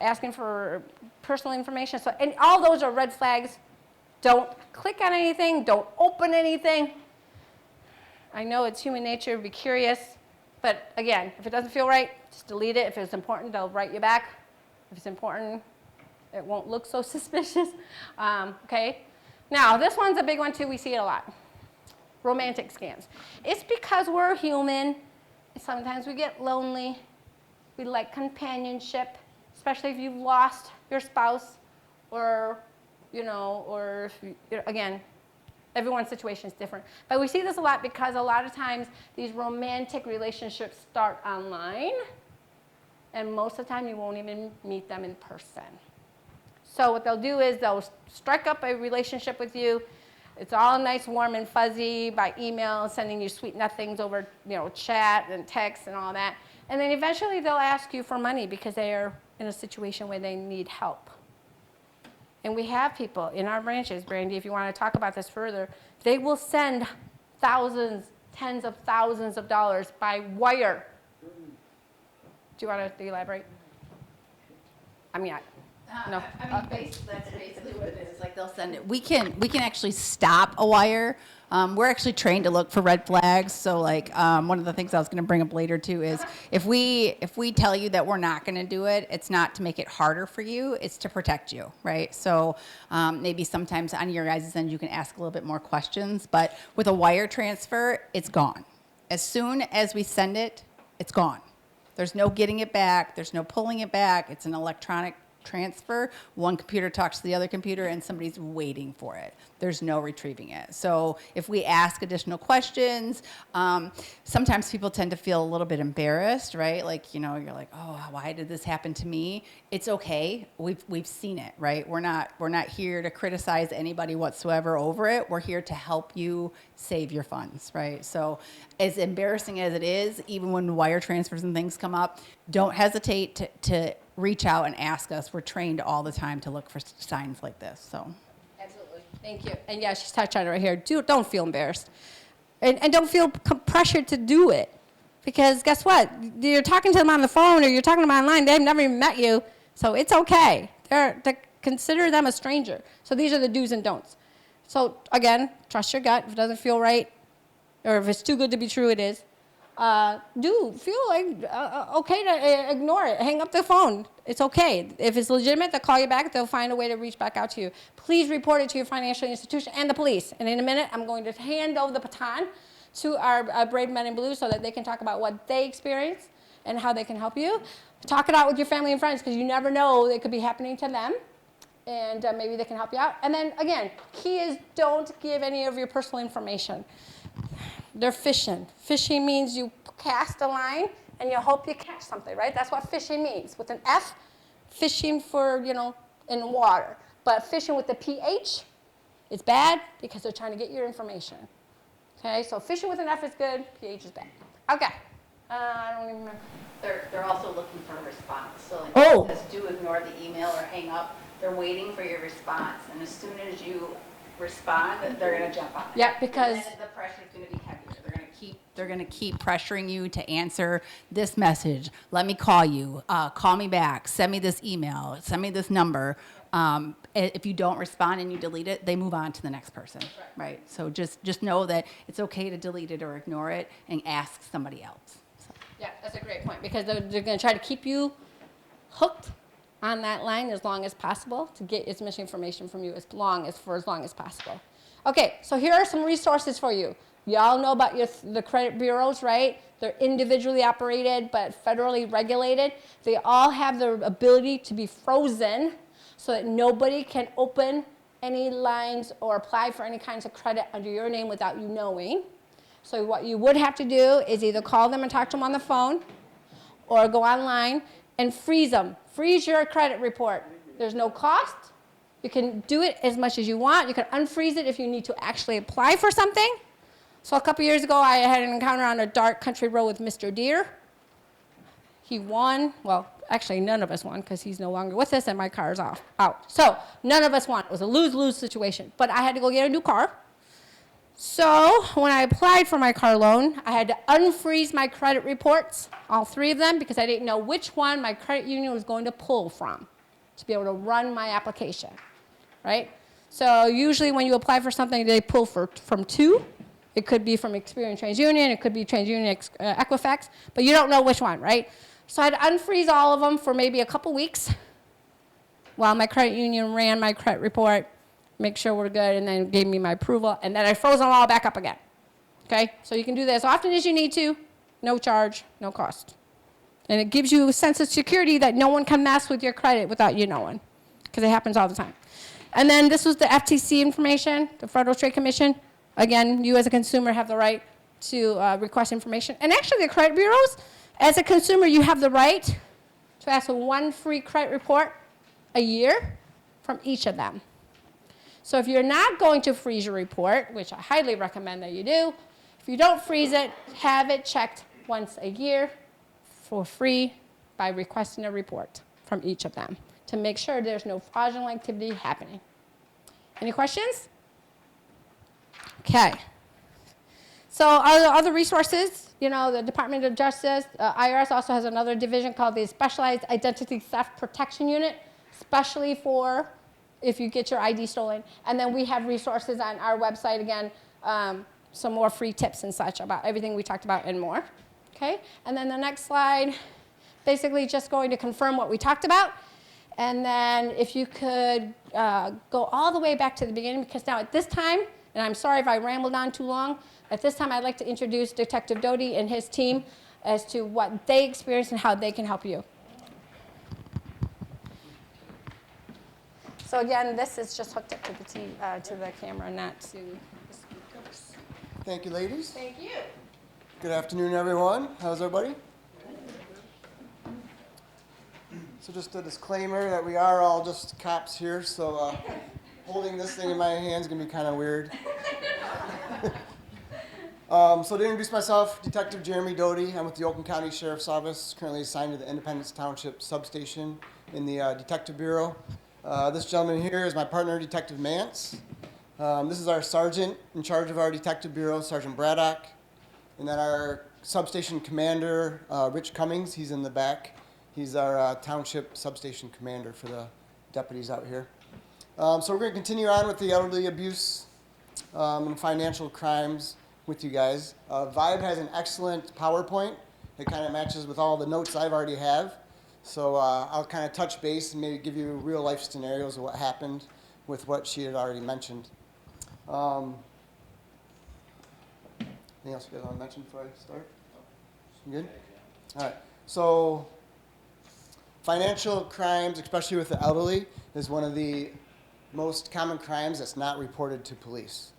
asking for personal information. So, and all those are red flags. Don't click on anything. Don't open anything. I know it's human nature to be curious, but again, if it doesn't feel right, just delete it. If it's important, they'll write you back. If it's important, It won't look so suspicious. Okay. Now, this one's a big one too. We see it a lot. Romantic scams. It's because we're human. Sometimes we get lonely. We like companionship, especially if you've lost your spouse or, or if again, everyone's situation is different. But we see this a lot because a lot of times these romantic relationships start online, and most of the time you won't even meet them in person. So what they'll do is they'll strike up a relationship with you. It's all nice, warm, and fuzzy by email, sending you sweet nothings over, chat and text and all that. And then eventually they'll ask you for money because they are in a situation where they need help. And we have people in our branches, Brandy, if you want to talk about this further, they will send thousands, tens of thousands of dollars by wire. Do you want to elaborate? I mean, no. That's basically what it is. Like they'll send it. We can actually stop a wire. We're actually trained to look for red flags. So like one of the things I was going to bring up later too is if we tell you that we're not going to do it, it's not to make it harder for you. It's to protect you, right? So maybe sometimes on your guys' end you can ask a little bit more questions. But with a wire transfer, it's gone. As soon as we send it, it's gone. There's no getting it back. There's no pulling it back. It's an electronic transfer. One computer talks to the other computer and somebody's waiting for it. There's no retrieving it. So if we ask additional questions, sometimes people tend to feel a little bit embarrassed, right? Like, you're like, oh, why did this happen to me? It's okay. We've seen it, right? We're not here to criticize anybody whatsoever over it. We're here to help you save your funds, right? So as embarrassing as it is, even when wire transfers and things come up, don't hesitate to reach out and ask us. We're trained all the time to look for signs like this. So, absolutely. Thank you. And yeah, she's touched on it right here. Don't feel embarrassed. And don't feel pressured to do it. Because guess what? You're talking to them on the phone or you're talking to them online. They've never even met you. So it's okay. Consider them a stranger. So these are the do's and don'ts. So again, trust your gut. If it doesn't feel right or if it's too good to be true, it is. Do feel like okay to ignore it. Hang up the phone. It's okay. If it's legitimate, they'll call you back. They'll find a way to reach back out to you. Please report it to your financial institution and the police. And in a minute, I'm going to hand over the baton to our brave men in blue so that they can talk about what they experience and how they can help you. Talk it out with your family and friends because you never know it could be happening to them. And maybe they can help you out. And then, again, key is don't give any of your personal information. They're fishing. Fishing means you cast a line and you hope you catch something, right? That's what fishing means. With an F, fishing for, in water. But fishing with the PH is bad because they're trying to get your information. Okay, so fishing with an F is good, PH is bad. Okay, I don't even remember. They're also looking for a response. So like Oh. it says, do ignore the email or hang up. They're waiting for your response. And as soon as you respond, they're going to jump on it. Yeah, because And then the pressure is going to be heavier. they're going to keep pressuring you to answer this message. Let me call you. Call me back. Send me this email. Send me this number. If you don't respond and you delete it, they move on to the next person, right? So just know that it's okay to delete it or ignore it and ask somebody else. So. yeah, that's a great point because they're going to try to keep you hooked on that line as long as possible to get as much information from you for as long as possible. Okay, so here are some resources for you. Y'all know about the credit bureaus, right? They're individually operated but federally regulated. They all have the ability to be frozen so that nobody can open any lines or apply for any kinds of credit under your name without you knowing. So what you would have to do is either call them and talk to them on the phone or go online and freeze them. Freeze your credit report. There's no cost. You can do it as much as you want. You can unfreeze it if you need to actually apply for something. So a couple years ago, I had an encounter on a dark country road with Mr. Deere. He won. Well, actually, none of us won because he's no longer with us and my car is out. So none of us won. It was a lose-lose situation. But I had to go get a new car. So when I applied for my car loan, I had to unfreeze my credit reports, all three of them, because I didn't know which one my credit union was going to pull from to be able to run my application, right? So usually when you apply for something, they pull from two. It could be from Experian TransUnion, it could be TransUnion Equifax, but you don't know which one, right? So I had to unfreeze all of them for maybe a couple weeks. while my credit union ran my credit report, make sure we're good, and then gave me my approval, and then I froze them all back up again. Okay? So you can do that as often as you need to, no charge, no cost. And it gives you a sense of security that no one can mess with your credit without you knowing, because it happens all the time. And then this was the FTC information, the Federal Trade Commission. Again, you as a consumer have the right to request information. And actually, the credit bureaus, as a consumer, you have the right to ask for one free credit report a year from each of them. So if you're not going to freeze your report, which I highly recommend that you do, if you don't freeze it, have it checked once a year for free by requesting a report from each of them to make sure there's no fraudulent activity happening. Any questions? Okay. So other resources, you know, the Department of Justice, IRS also has another division called the Specialized Identity Theft Protection Unit, especially for if you get your ID stolen. And then we have resources on our website, again, some more free tips and such about everything we talked about and more. Okay? And then the next slide, basically just going to confirm what we talked about. And then if you could go all the way back to the beginning, because now at this time, and I'm sorry if I rambled on too long, at this time I'd like to introduce Detective Doty and his team as to what they experienced and how they can help you. So again, this is just hooked up to the camera, not to the speakers. Thank you, ladies. Thank you. Good afternoon, everyone. How's everybody? So just a disclaimer that we are all just cops here, so holding this thing in my hand is going to be kind of weird. So to introduce myself, Detective Jeremy Doty. I'm with the Oakland County Sheriff's Office, currently assigned to the Independence Township Substation in the Detective Bureau. This gentleman here is my partner, Detective Mance. This is our sergeant in charge of our Detective Bureau, Sergeant Braddock. And then our substation commander, Rich Cummings, he's in the back. He's our township substation commander for the deputies out here. So we're going to continue on with the elderly abuse and financial crimes with you guys. Vibe has an excellent PowerPoint. It kind of matches with all the notes I've already have. So I'll kind of touch base and maybe give you real life scenarios of what happened with what she had already mentioned. Anything else you guys want to mention before I start? You good? All right. So financial crimes, especially with the elderly, is one of the most common crimes that's not reported to police.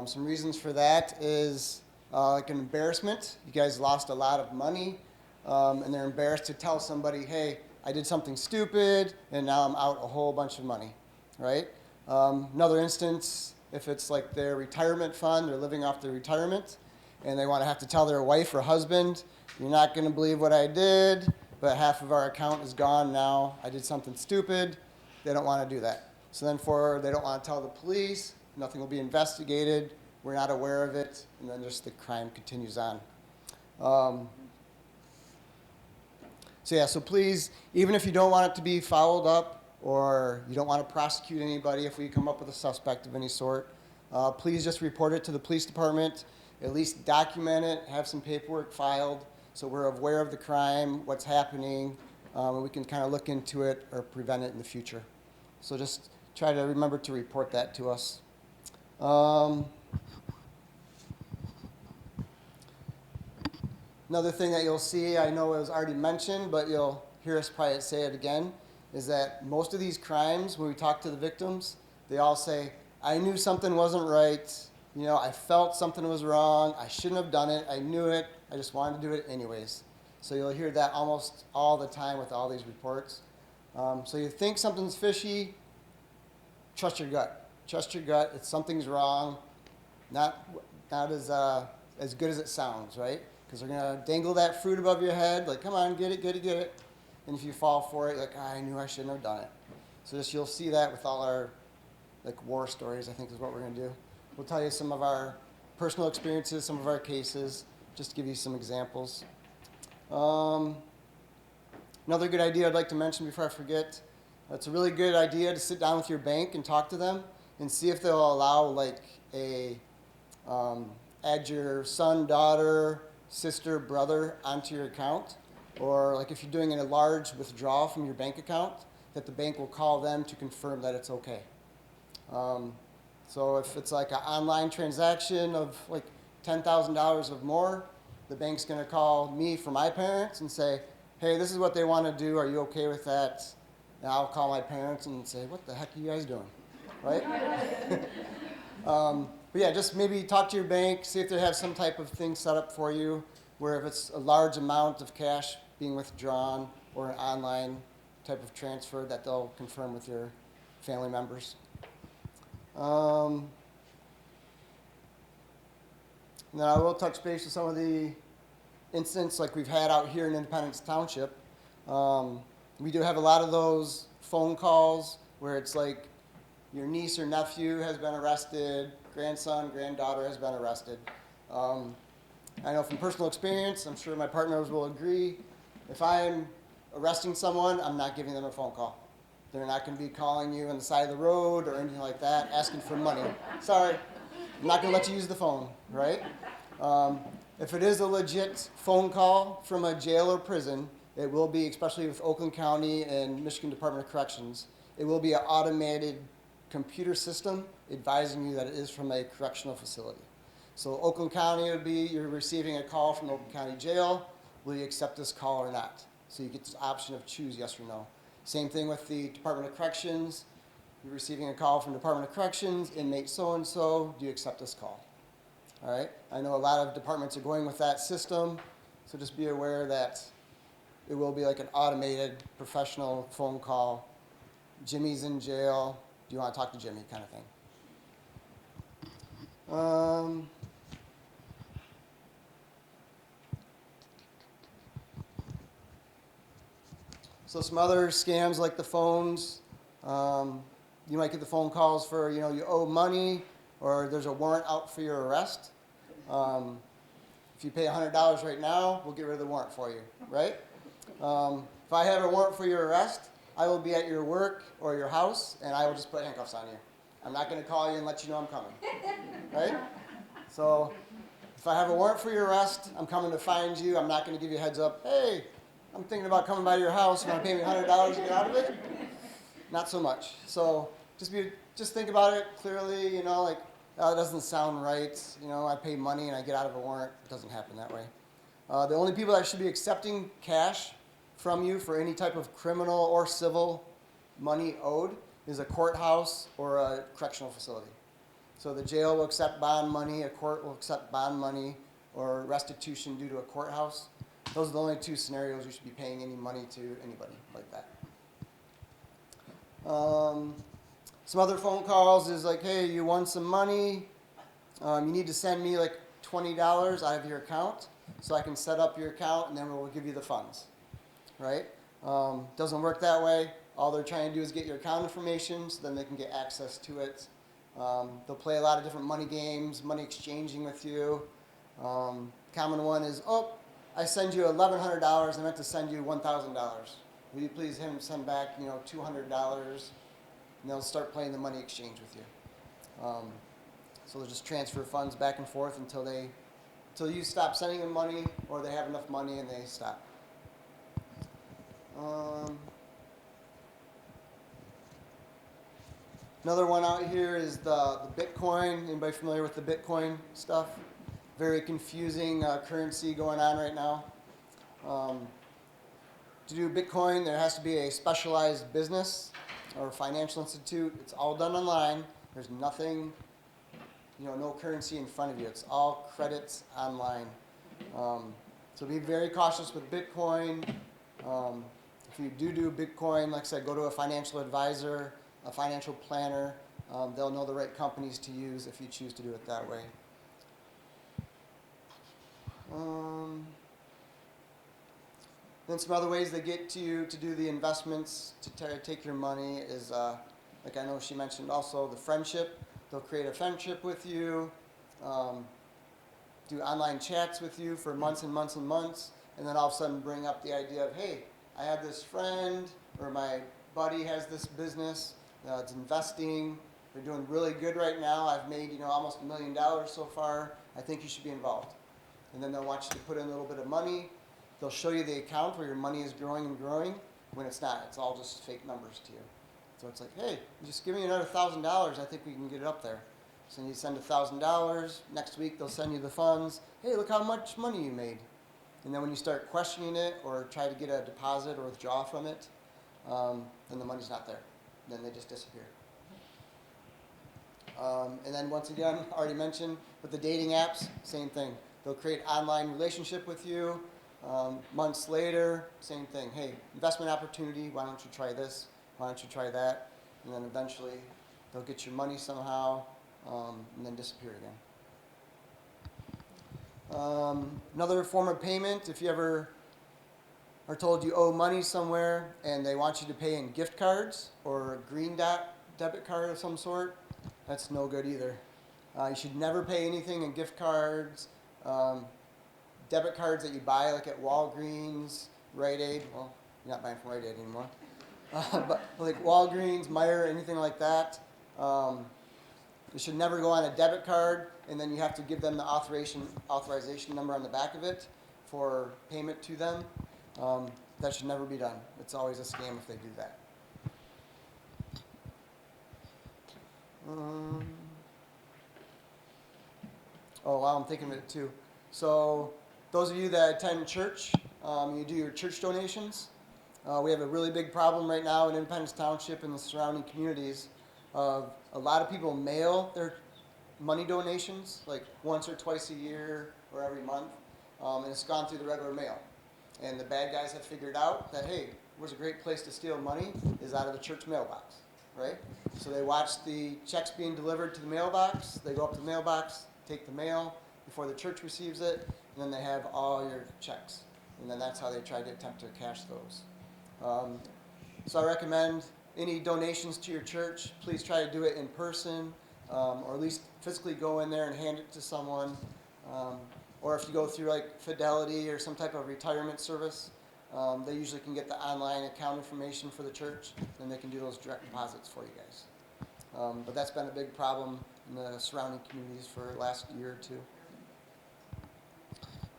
Some reasons for that is like an embarrassment. You guys lost a lot of money, and they're embarrassed to tell somebody, hey, I did something stupid, and now I'm out a whole bunch of money, right? Another instance, if it's like their retirement fund, they're living off their retirement, and they want to have to tell their wife or husband, you're not going to believe what I did, but half of our account is gone now. I did something stupid. They don't want to do that. So then they don't want to tell the police. Nothing will be investigated. We're not aware of it. And then just the crime continues on. So please, even if you don't want it to be followed up or you don't want to prosecute anybody if we come up with a suspect of any sort, please just report it to the police department. At least document it, have some paperwork filed so we're aware of the crime, what's happening, and we can kind of look into it or prevent it in the future. So just try to remember to report that to us. Another thing that you'll see, I know it was already mentioned, but you'll hear us probably say it again, is that most of these crimes, when we talk to the victims, they all say, I knew something wasn't right, you know, I felt something was wrong, I shouldn't have done it, I knew it, I just wanted to do it anyways. So you'll hear that almost all the time with all these reports. So you think something's fishy, trust your gut. Trust your gut, if something's wrong, not as good as it sounds, right? Because they're going to dangle that fruit above your head, like, come on, get it, get it, get it. And if you fall for it, you're like, I knew I shouldn't have done it. So just you'll see that with all our war stories, I think is what we're going to do. We'll tell you some of our personal experiences, some of our cases, just to give you some examples. Another good idea I'd like to mention before I forget, it's a really good idea to sit down with your bank and talk to them and see if they'll allow add your son, daughter, sister, brother onto your account. Or like if you're doing a large withdrawal from your bank account, that the bank will call them to confirm that it's okay. So if it's like an online transaction of like $10,000 or more, the bank's going to call me for my parents and say, hey, this is what they want to do. Are you okay with that? And I'll call my parents and say, what the heck are you guys doing? Right? But yeah, just maybe talk to your bank, see if they have some type of thing set up for you, where if it's a large amount of cash being withdrawn or an online type of transfer, that they'll confirm with your family members. Now I will touch base with some of the incidents like we've had out here in Independence Township. We do have a lot of those phone calls where it's like your niece or nephew has been arrested, grandson, granddaughter has been arrested. I know from personal experience, I'm sure my partners will agree, if I'm arresting someone, I'm not giving them a phone call. They're not going to be calling you on the side of the road or anything like that, asking for money. Sorry, I'm not going to let you use the phone, right? If it is a legit phone call from a jail or prison, it will be, especially with Oakland County and Michigan Department of Corrections, it will be an automated computer system advising you that it is from a correctional facility. So Oakland County would be, you're receiving a call from Oakland County Jail. Will you accept this call or not? So you get this option of choose yes or no. Same thing with the Department of Corrections. You're receiving a call from Department of Corrections, inmate so-and-so, do you accept this call? All right, I know a lot of departments are going with that system, so just be aware that it will be like an automated professional phone call. Jimmy's in jail, do you want to talk to Jimmy kind of thing. So some other scams like the phones, you might get the phone calls for, you know, you owe money or there's a warrant out for your arrest. If you pay $100 right now, we'll get rid of the warrant for you, right? If I have a warrant for your arrest, I will be at your work or your house and I will just put handcuffs on you. I'm not going to call you and let you know I'm coming, right? So if I have a warrant for your arrest, I'm coming to find you. I'm not going to give you a heads up, hey, I'm thinking about coming by your house. You want to pay me $100 to get out of it? Not so much. So just think about it clearly, you know, like, oh, that doesn't sound right. You know, I pay money and I get out of a warrant. It doesn't happen that way. The only people that should be accepting cash from you for any type of criminal or civil money owed is a courthouse or a correctional facility. So the jail will accept bond money, a court will accept bond money, or restitution due to a courthouse. Those are the only two scenarios you should be paying any money to anybody like that. Some other phone calls is like, hey, you won some money. You need to send me like $20 out of your account so I can set up your account and then we'll give you the funds, right? Doesn't work that way. All they're trying to do is get your account information so then they can get access to it. They'll play a lot of different money games, money exchanging with you. Common one is, oh, I send you $1,100. I meant to send you $1,000. Will you please send back, you know, $200? And they'll start playing the money exchange with you. So they'll just transfer funds back and forth until you stop sending them money or they have enough money and they stop. Another one out here is the Bitcoin. Anybody familiar with the Bitcoin stuff? Very confusing currency going on right now. To do Bitcoin, there has to be a specialized business or financial institute. It's all done online. There's nothing, you know, no currency in front of you. It's all credits online. So be very cautious with Bitcoin. If you do Bitcoin, like I said, go to a financial advisor, a financial planner. They'll know the right companies to use if you choose to do it that way. Then some other ways they get to you to do the investments, to take your money is, like I know she mentioned also, the friendship. They'll create a friendship with you, do online chats with you for months and months and months, and then all of a sudden bring up the idea of, hey, I have this friend, or my buddy has this business, it's investing, they're doing really good right now, I've made, you know, almost $1 million so far, I think you should be involved. And then they'll want you to put in a little bit of money. They'll show you the account where your money is growing and growing. when it's not. It's all just fake numbers to you. So it's like, hey, just give me another $1,000. I think we can get it up there. So you send $1,000. Next week they'll send you the funds. Hey, look how much money you made. And then when you start questioning it or try to get a deposit or withdraw from it, then the money's not there. Then they just disappear. And then once again, already mentioned, with the dating apps, same thing. They'll create online relationship with you. Months later, same thing. Hey, investment opportunity, why don't you try this? Why don't you try that? And then eventually they'll get your money somehow and then disappear again. Another form of payment, if you ever are told you owe money somewhere and they want you to pay in gift cards or a green dot debit card of some sort, that's no good either. You should never pay anything in gift cards, debit cards that you buy like at Walgreens, Rite Aid. Well, you're not buying from Rite Aid anymore. But like Walgreens, Meijer, anything like that. You should never go on a debit card and then you have to give them the authorization number on the back of it for payment to them. That should never be done. It's always a scam if they do that. Oh, wow, I'm thinking of it too. So those of you that attend church, you do your church donations. We have a really big problem right now in Independence Township and the surrounding communities of a lot of people mail their money donations like once or twice a year or every month, and it's gone through the regular mail. And the bad guys have figured out that, hey, where's a great place to steal money is out of the church mailbox, right? So they watch the checks being delivered to the mailbox, they go up to the mailbox, take the mail before the church receives it, and then they have all your checks. And then that's how they try to attempt to cash those. So I recommend any donations to your church, please try to do it in person, or at least physically go in there and hand it to someone. Or if you go through like Fidelity or some type of retirement service, they usually can get the online account information for the church, and they can do those direct deposits for you guys. But that's been a big problem in the surrounding communities for the last year or two.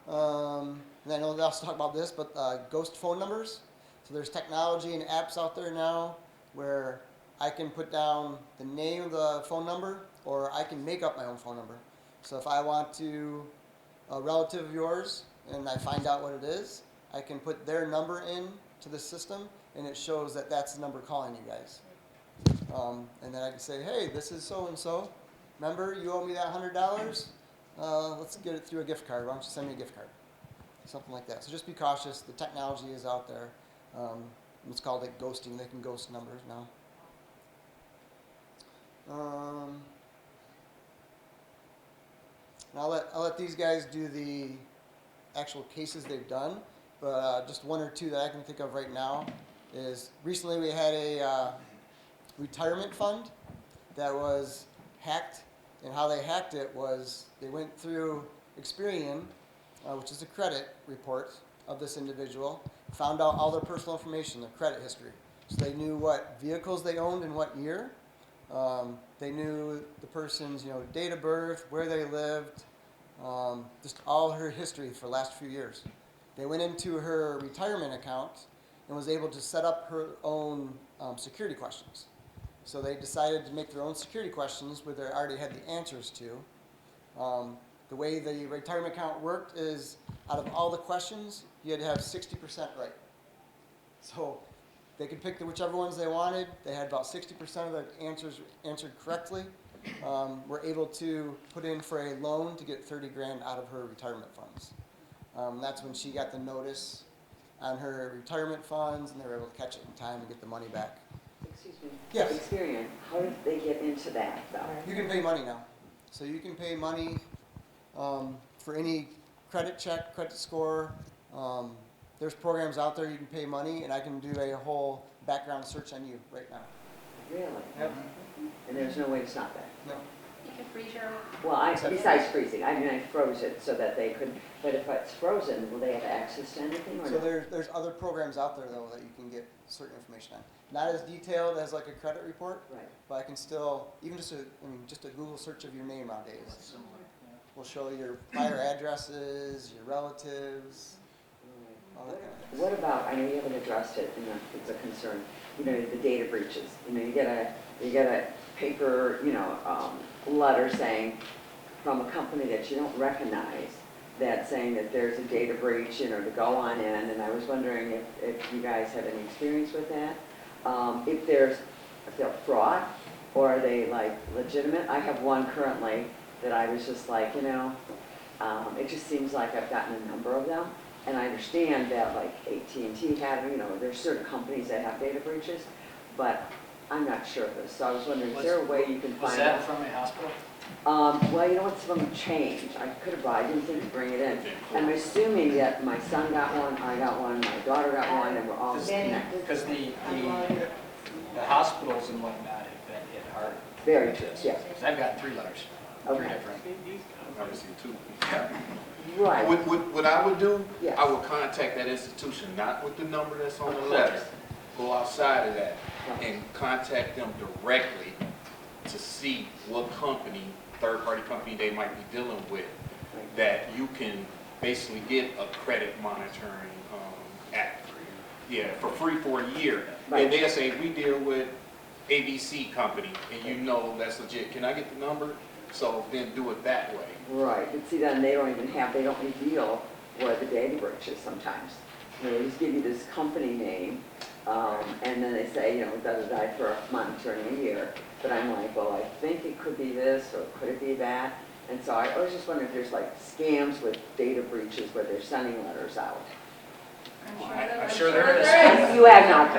And I know they also talk about this, but ghost phone numbers. So there's technology and apps out there now where I can put down the name of the phone number, or I can make up my own phone number. So if I want to, a relative of yours, and I find out what it is, I can put their number in to the system, and it shows that that's the number calling you guys. And then I can say, hey, this is so-and-so. Remember, you owe me that $100? Let's get it through a gift card. Why don't you send me a gift card? Something like that. So just be cautious. The technology is out there. It's called like ghosting. They can ghost numbers now. And I'll let these guys do the actual cases they've done, but just one or two that I can think of right now is recently we had a retirement fund that was hacked, and how they hacked it was they went through Experian, which is a credit report of this individual, found out all their personal information, their credit history. So they knew what vehicles they owned in what year. They knew the person's date of birth, where they lived, just all her history for the last few years. They went into her retirement account and was able to set up her own security questions. So they decided to make their own security questions where they already had the answers to. The way the retirement account worked is out of all the questions, you had to have 60% right. So they could pick whichever ones they wanted. They had about 60% of the answers answered correctly. Were able to put in for a loan to get 30 grand out of her retirement funds. That's when she got the notice on her retirement funds, and they were able to catch it in time and get the money back. Excuse me. Yes. Experian, how did they get into that though? You can pay money now. So you can pay money for any credit check, credit score. There's programs out there you can pay money, and I can do a whole background search on you right now. Really? Yep. And there's no way to stop that? No. You can freeze your. Well, besides freezing, I froze it so that they could, but if it's frozen, will they have access to anything or So no? there's other programs out there though that you can get certain information on. Not as detailed as like a credit report, Right. but I can still, even just a Google search of your name nowadays will show your prior addresses, your relatives. What about, I know you haven't addressed it, and it's a concern, you know, the data breaches. You know, you get a paper, letter saying from a company that you don't recognize, that saying that there's a data breach, to go on in, and I was wondering if you guys have any experience with that. If they're fraud, or are they like legitimate? I have one currently that I was just like, it just seems like I've gotten a number of them. And I understand that like AT&T had, there's certain companies that have data breaches, but I'm not sure of this. So I was wondering, is there a way you can find out? Was that from a hospital? Well, it's from Change. I could have brought, I didn't think to bring it in. I'm assuming that my son got one, I got one, my daughter got one, and we're all connected. Because the hospitals and whatnot have been hit hard. Very true, yeah. Because I've gotten 3 letters, 3 Okay. different. I've received 2. Right. What I would do, Yes. I would contact that institution, not with the number that's on the letter. Go outside of that and contact them directly to see what company, third-party company they might be dealing with, that you can basically get a credit monitoring act. Yeah, for free for a year. Right. And they'll say, we deal with ABC company, and that's legit. Can I get the number? So then do it that way. Right, but see, then they don't reveal where the data breach is sometimes. They just give you this company name, and then they say, da-da-da for monitoring a year. But I'm like, well, I think it could be this, or could it be that? And so I was just wondering if there's like scams with data breaches where they're sending letters out. I'm sure there is. You have not,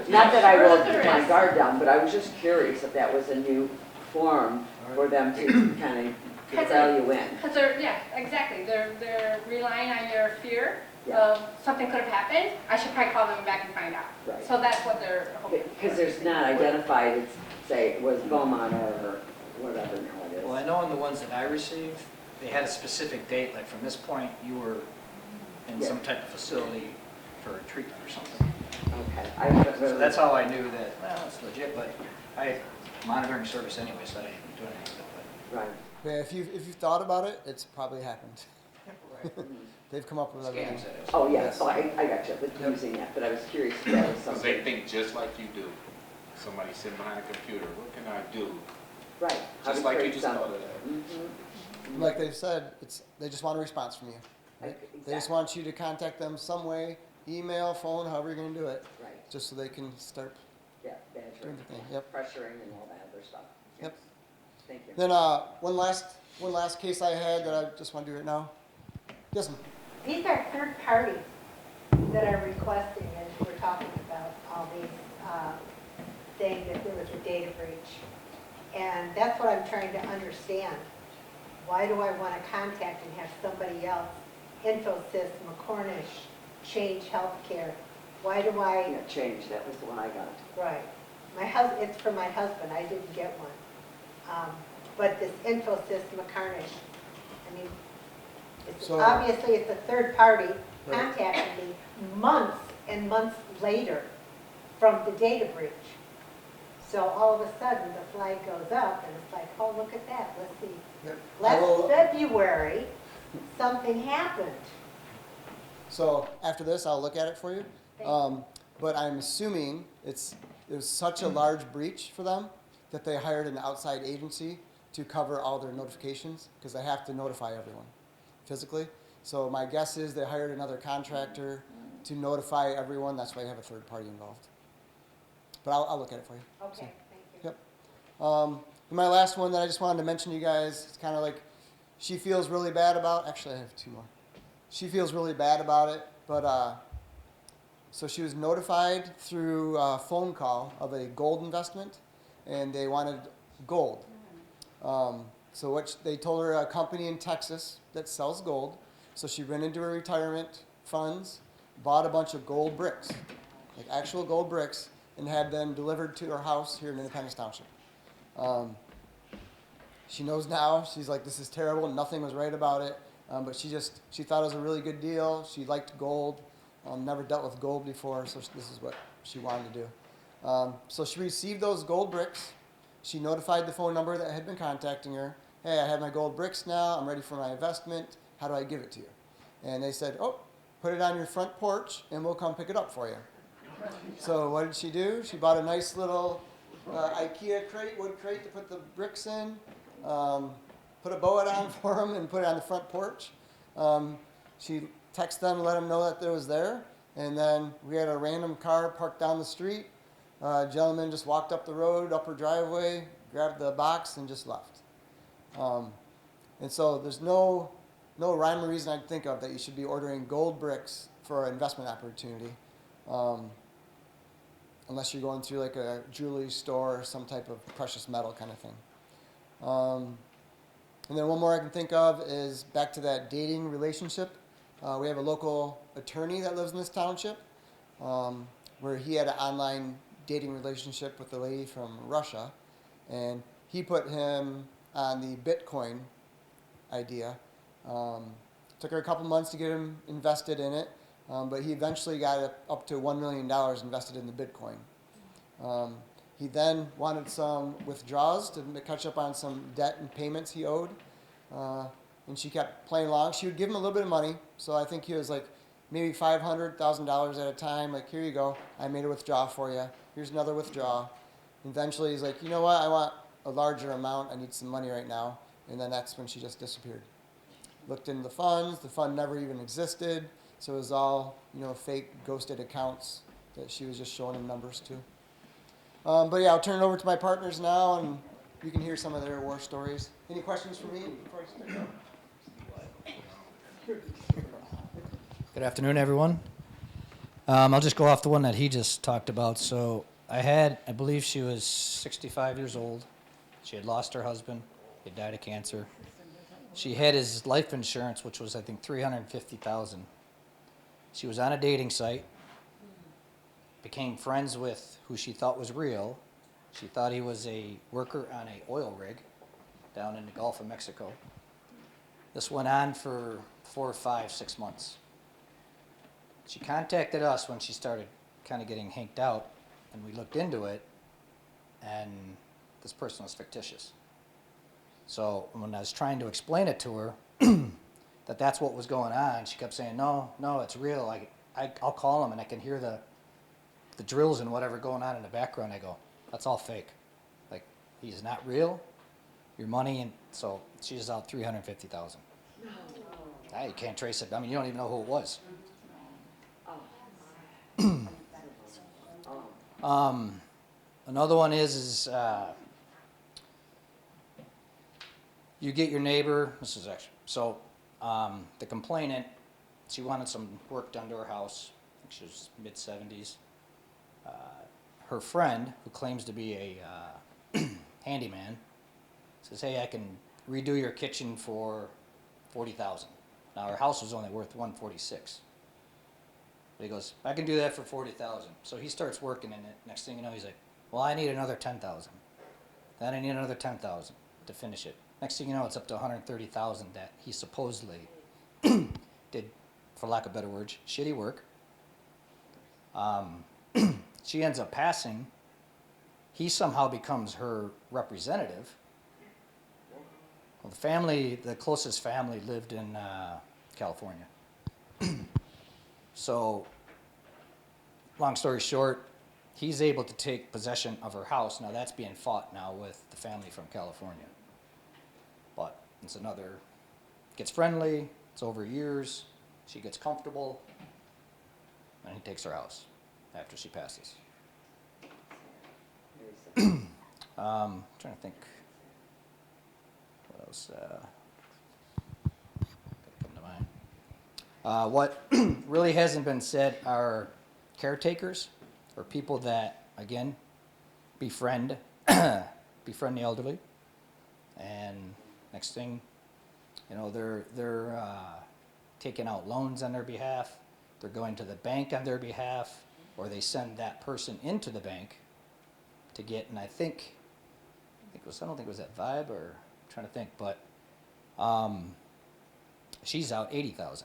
not that I will keep my guard down, but I was just curious if that was a new form for them to kind of sell you in. Because exactly. They're relying on your fear Yeah. of something could have happened. I should probably call them back and find out. Right. So that's what they're hoping for. Because there's not identified, it's, say, it was Beaumont or whatever now it is. Well, I know in the ones that I received, they had a specific date, like from this point, you were in some type of facility for treatment or something. Okay. So that's how I knew that, well, it's legit, but I had monitoring service anyway, so I didn't even do anything with it. Right. Yeah, if you've thought about it, it's probably happened. They've come up with everything. Scams, that is. Oh, yeah, so I got you with using that, but I was curious if that was Because something. they think just like you do. Somebody sitting behind a computer, what can I do? Right. How Just to like you create just something. thought of that. Mhm. Like they've said, they just want a response from you. Right? Exactly. They just want you to contact them some way, email, phone, however you're going to do it, Right. just so they can start Yeah, badgering, doing the thing. Yep. pressuring and all that other stuff. Yep. Thank you. Then one last case I had that I just want to do right now. Yes, ma'am. These are third parties that are requesting, and we're talking about all these, saying that there was a data breach. And that's what I'm trying to understand. Why do I want to contact and have somebody else, Infosys, McCormick, Change Healthcare? Why do I? Yeah, Change, that was the one I got. Right. It's for my husband, I didn't get one. But this Infosys McCormick, I mean, obviously it's a third party contacting me months and months later from the data breach. So all of a sudden, the flag goes up and it's like, oh, look at that, let's see. Yep. Last February, something happened. So after this, I'll look at it for you. Thank But I'm assuming it was such a large breach for them that they hired an outside agency to cover all their notifications because they have to notify everyone physically. So my guess is they hired another contractor to notify everyone. That's why you have a third party involved. But I'll look at it for you. Okay, thank you. Yep. And my last one that I just wanted to mention to you guys, it's kind of like she feels really bad about. Actually, I have 2 more. She feels really bad about it, but so she was notified through a phone call of a gold investment, and they wanted gold. So they told her a company in Texas that sells gold. So she went into her retirement funds, bought a bunch of gold bricks, like actual gold bricks, and had them delivered to her house here in Independence Township. She knows now. She's like, this is terrible. Nothing was right about it. But she thought it was a really good deal. She liked gold. Never dealt with gold before, so this is what she wanted to do. So she received those gold bricks. She notified the phone number that had been contacting her. Hey, I have my gold bricks now. I'm ready for my investment. How do I give it to you? And they said, oh, put it on your front porch and we'll come pick it up for you. So what did she do? She bought a nice little IKEA crate, wood crate to put the bricks in, put a boa on for them and put it on the front porch. She texted them, let them know that it was there, and then we had a random car parked down the street. A gentleman just walked up the road, up her driveway, grabbed the box, and just left. And so there's no rhyme or reason I can think of that you should be ordering gold bricks for an investment opportunity, unless you're going through like a jewelry store or some type of precious metal kind of thing. And then one more I can think of is back to that dating relationship. We have a local attorney that lives in this township, where he had an online dating relationship with a lady from Russia, and he put him on the Bitcoin idea. Took her a couple months to get him invested in it, but he eventually got it up to $1 million invested in the Bitcoin. He then wanted some withdrawals to catch up on some debt and payments he owed, and she kept playing along. She would give him a little bit of money, so I think he was like maybe $500,000 at a time. Like, here you go, I made a withdrawal for you. Here's another withdrawal. Eventually, he's like, you know what? I want a larger amount. I need some money right now. And then that's when she just disappeared. Looked into the funds. The fund never even existed. So it was all, fake ghosted accounts that she was just showing him numbers to. But yeah, I'll turn it over to my partners now, and you can hear some of their war stories. Any questions for me before I start? Good afternoon, everyone. I'll just go off the one that he just talked about. So I believe she was 65 years old. She had lost her husband. He died of cancer. She had his life insurance, which was, I think, $350,000. She was on a dating site, became friends with who she thought was real. She thought he was a worker on an oil rig down in the Gulf of Mexico. This went on for 4, 5, 6 months. She contacted us when she started kind of getting hanked out, and we looked into it, and this person was fictitious. So when I was trying to explain it to her, that's what was going on, she kept saying, no, it's real. I'll call him, and I can hear the drills and whatever going on in the background. I go, that's all fake. Like, he's not real. Your money, and so she's out $350,000. No. You can't trace it. I mean, you don't even know who it was. Another one is you get your neighbor. This is actually the complainant. She wanted some work done to her house. I think she was mid-70s. Her friend, who claims to be a handyman, says, "Hey, I can redo your kitchen for $40,000." Now her house was only worth $146,000. But he goes, "I can do that for $40,000." So he starts working in it. Next thing you know, he's like, "Well, I need another $10,000. Then I need another $10,000 to finish it." Next thing you know, it's up to $130,000 that he supposedly did, for lack of better words, shitty work. She ends up passing. He somehow becomes her representative. Well, the closest family lived in California. So, long story short, he's able to take possession of her house. Now that's being fought now with the family from California. But it's gets friendly, it's over years, she gets comfortable, and he takes her house after she passes. Trying to think what else come to mind. What really hasn't been said are caretakers, or people that, again, befriend the elderly, and next thing, they're taking out loans on their behalf, they're going to the bank on their behalf, or they send that person into the bank to get, and I don't think it was that Vibe, or I'm trying to think, but she's out $80,000.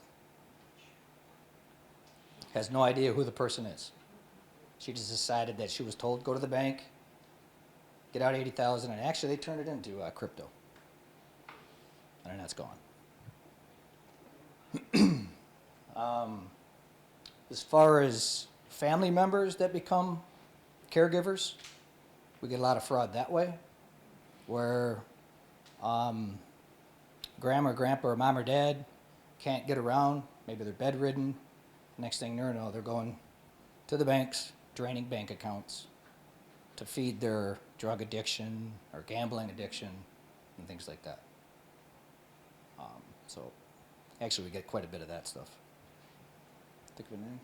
Has no idea who the person is. She just decided that she was told, go to the bank, get out $80,000, and actually they turned it into crypto. And then that's gone. As far as family members that become caregivers, we get a lot of fraud that way, where grandma or grandpa or mom or dad can't get around, maybe they're bedridden. Next thing you know, they're going to the banks, draining bank accounts to feed their drug addiction or gambling addiction and things like that. So actually we get quite a bit of that stuff. Think of a name?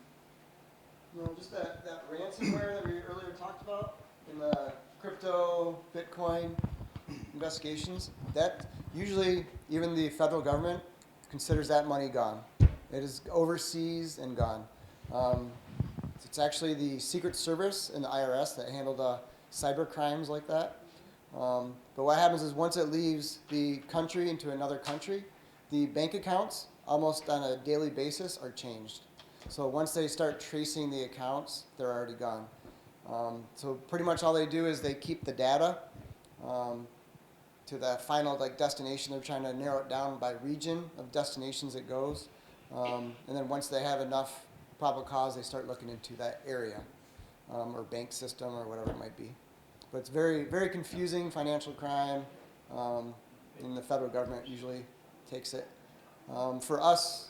No, just that ransomware that we earlier talked about in the crypto, Bitcoin investigations, that usually even the federal government considers that money gone. It is overseas and gone. It's actually the Secret Service and the IRS that handle cyber crimes like that. But what happens is once it leaves the country into another country, the bank accounts almost on a daily basis are changed. So once they start tracing the accounts, they're already gone. So pretty much all they do is they keep the data to the final destination. They're trying to narrow it down by region of destinations it goes. And then once they have enough probable cause, they start looking into that area or bank system or whatever it might be. But it's very, very confusing financial crime, and the federal government usually takes it. For us,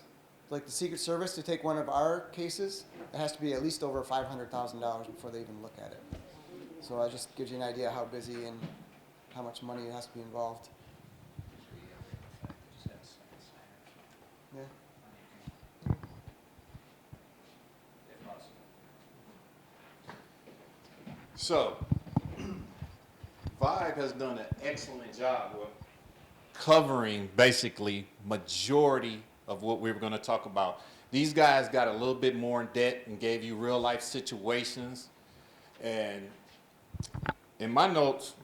like the Secret Service, to take one of our cases, it has to be at least over $500,000 before they even look at it. So that just gives you an idea how busy and how much money has to be involved. Yeah. So, Vibe has done an excellent job of covering basically majority of what we were going to talk about. These guys got a little bit more in debt and gave you real life situations. And in my notes,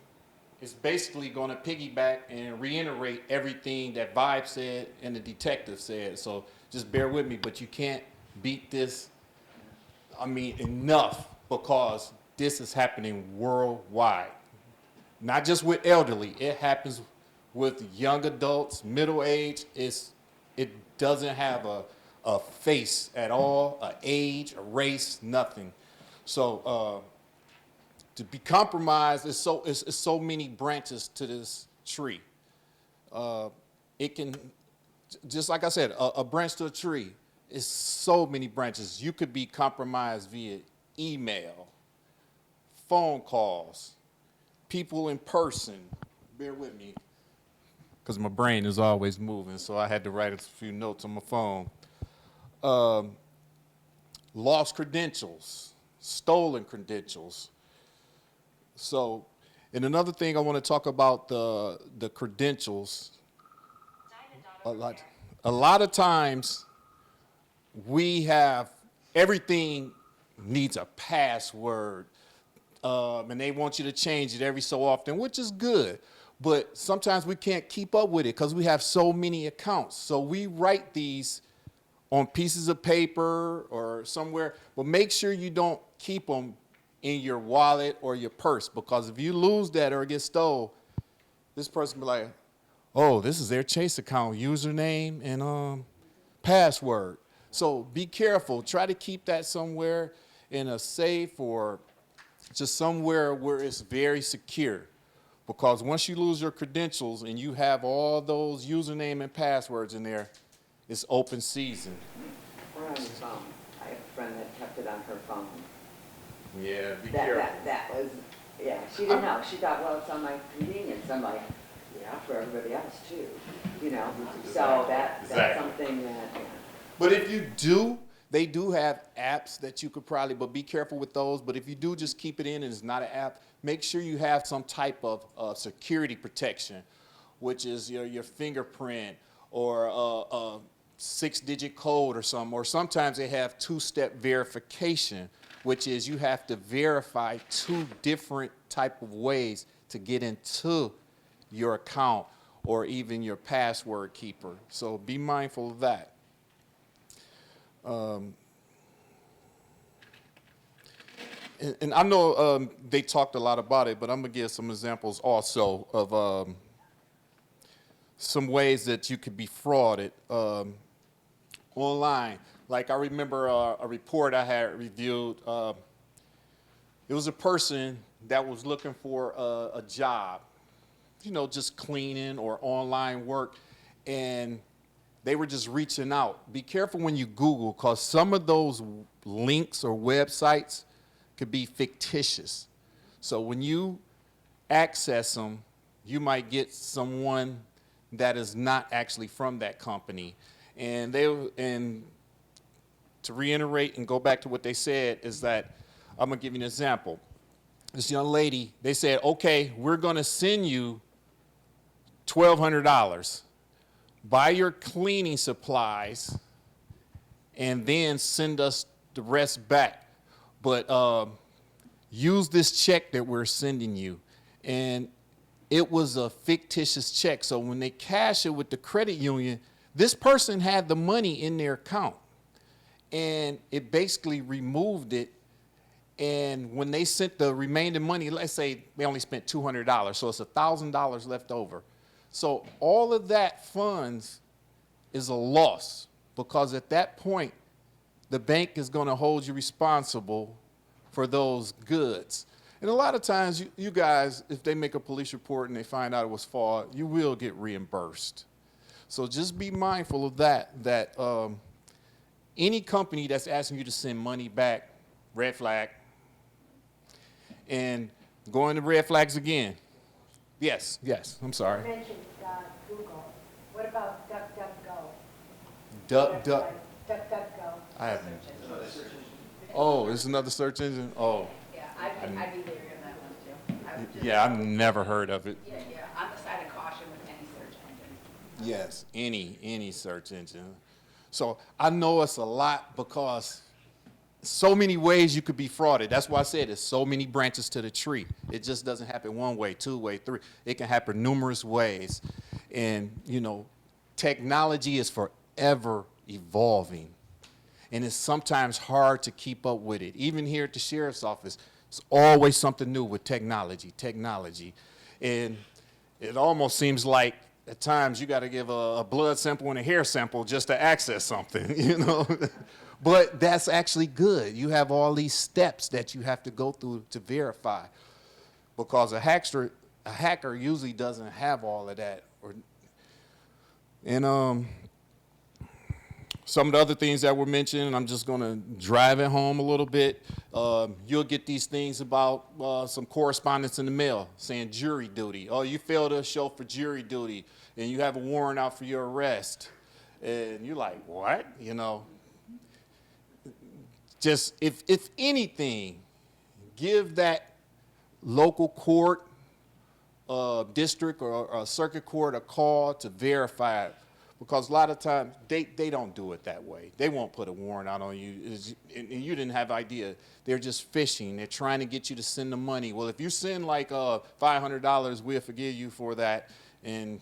it's basically going to piggyback and reiterate everything that Vibe said and the detective said. So just bear with me, but you can't beat this, enough, because this is happening worldwide. Not just with elderly, it happens with young adults, middle age. It doesn't have a face at all, a age, a race, nothing. So to be compromised, it's so many branches to this tree. It can, just like I said, a branch to a tree is so many branches. You could be compromised via email, phone calls, people in person. Bear with me, because my brain is always moving, so I had to write a few notes on my phone. Lost credentials, stolen credentials. So, and another thing I want to talk about the credentials. A lot of times we have, everything needs a password. And they want you to change it every so often, which is good. But sometimes we can't keep up with it because we have so many accounts. So we write these on pieces of paper or somewhere, but make sure you don't keep them in your wallet or your purse, because if you lose that or it gets stole, this person will be like, oh, this is their Chase account username and password. So be careful. Try to keep that somewhere in a safe or just somewhere where it's very secure. Because once you lose your credentials and you have all those username and passwords in there, it's open season. Or on your phone. I have a friend that kept it on her phone. Yeah, be careful. That was, yeah, she didn't know. She thought, well, it's on my convenience. I'm like, yeah, for everybody else too, you know? So that's something that, yeah. But if you do, they do have apps that you could probably, but be careful with those. But if you do just keep it in and it's not an app, make sure you have some type of security protection, which is your fingerprint or a 6-digit code or something. Or sometimes they have 2-step verification, which is you have to verify 2 different type of ways to get into your account or even your password keeper. So be mindful of that. And I know they talked a lot about it, but I'm going to give some examples also of some ways that you could be frauded. online. Like I remember a report I had reviewed. It was a person that was looking for a job, you know, just cleaning or online work, and they were just reaching out. Be careful when you Google, because some of those links or websites could be fictitious. So when you access them, you might get someone that is not actually from that company. And to reiterate and go back to what they said is that, I'm gonna give you an example. This young lady, they said, okay, we're gonna send you $1,200. Buy your cleaning supplies and then send us the rest back. But use this check that we're sending you. And it was a fictitious check. So when they cash it with the credit union, this person had the money in their account. And it basically removed it. And when they sent the remaining money, let's say they only spent $200, so it's $1,000 left over. So all of that funds is a loss, because at that point, the bank is going to hold you responsible for those goods. And a lot of times, you guys, if they make a police report and they find out it was fraud, you will get reimbursed. So just be mindful of that any company that's asking you to send money back, red flag. And going to red flags again. Yes, I'm sorry. You mentioned Google. What about DuckDuckGo? DuckDuckGo. I haven't. Oh, it's another search engine? Oh. Yeah, I'd be leery of that one too. Yeah, I've never heard of it. Yeah, on the side of caution with any search engine. Yes, any search engine. So I know it's a lot, because so many ways you could be frauded. That's why I said there's so many branches to the tree. It just doesn't happen one way, two way, three. It can happen numerous ways. And, you know, technology is forever evolving. And it's sometimes hard to keep up with it. Even here at the sheriff's office, it's always something new with technology. And it almost seems like at times you got to give a blood sample and a hair sample just to access something, you know. But that's actually good. You have all these steps that you have to go through to verify, because a hacker usually doesn't have all of that. And some of the other things that were mentioned, I'm just going to drive it home a little bit. You'll get these things about some correspondence in the mail saying jury duty. Oh, you failed to show for jury duty, and you have a warrant out for your arrest. And you're like, what? You know. Just, if anything, give that local court, district or circuit court a call to verify it. Because a lot of times, they don't do it that way. They won't put a warrant out on you, and you didn't have idea. They're just fishing. They're trying to get you to send the money. Well, if you send like $500, we'll forgive you for that, and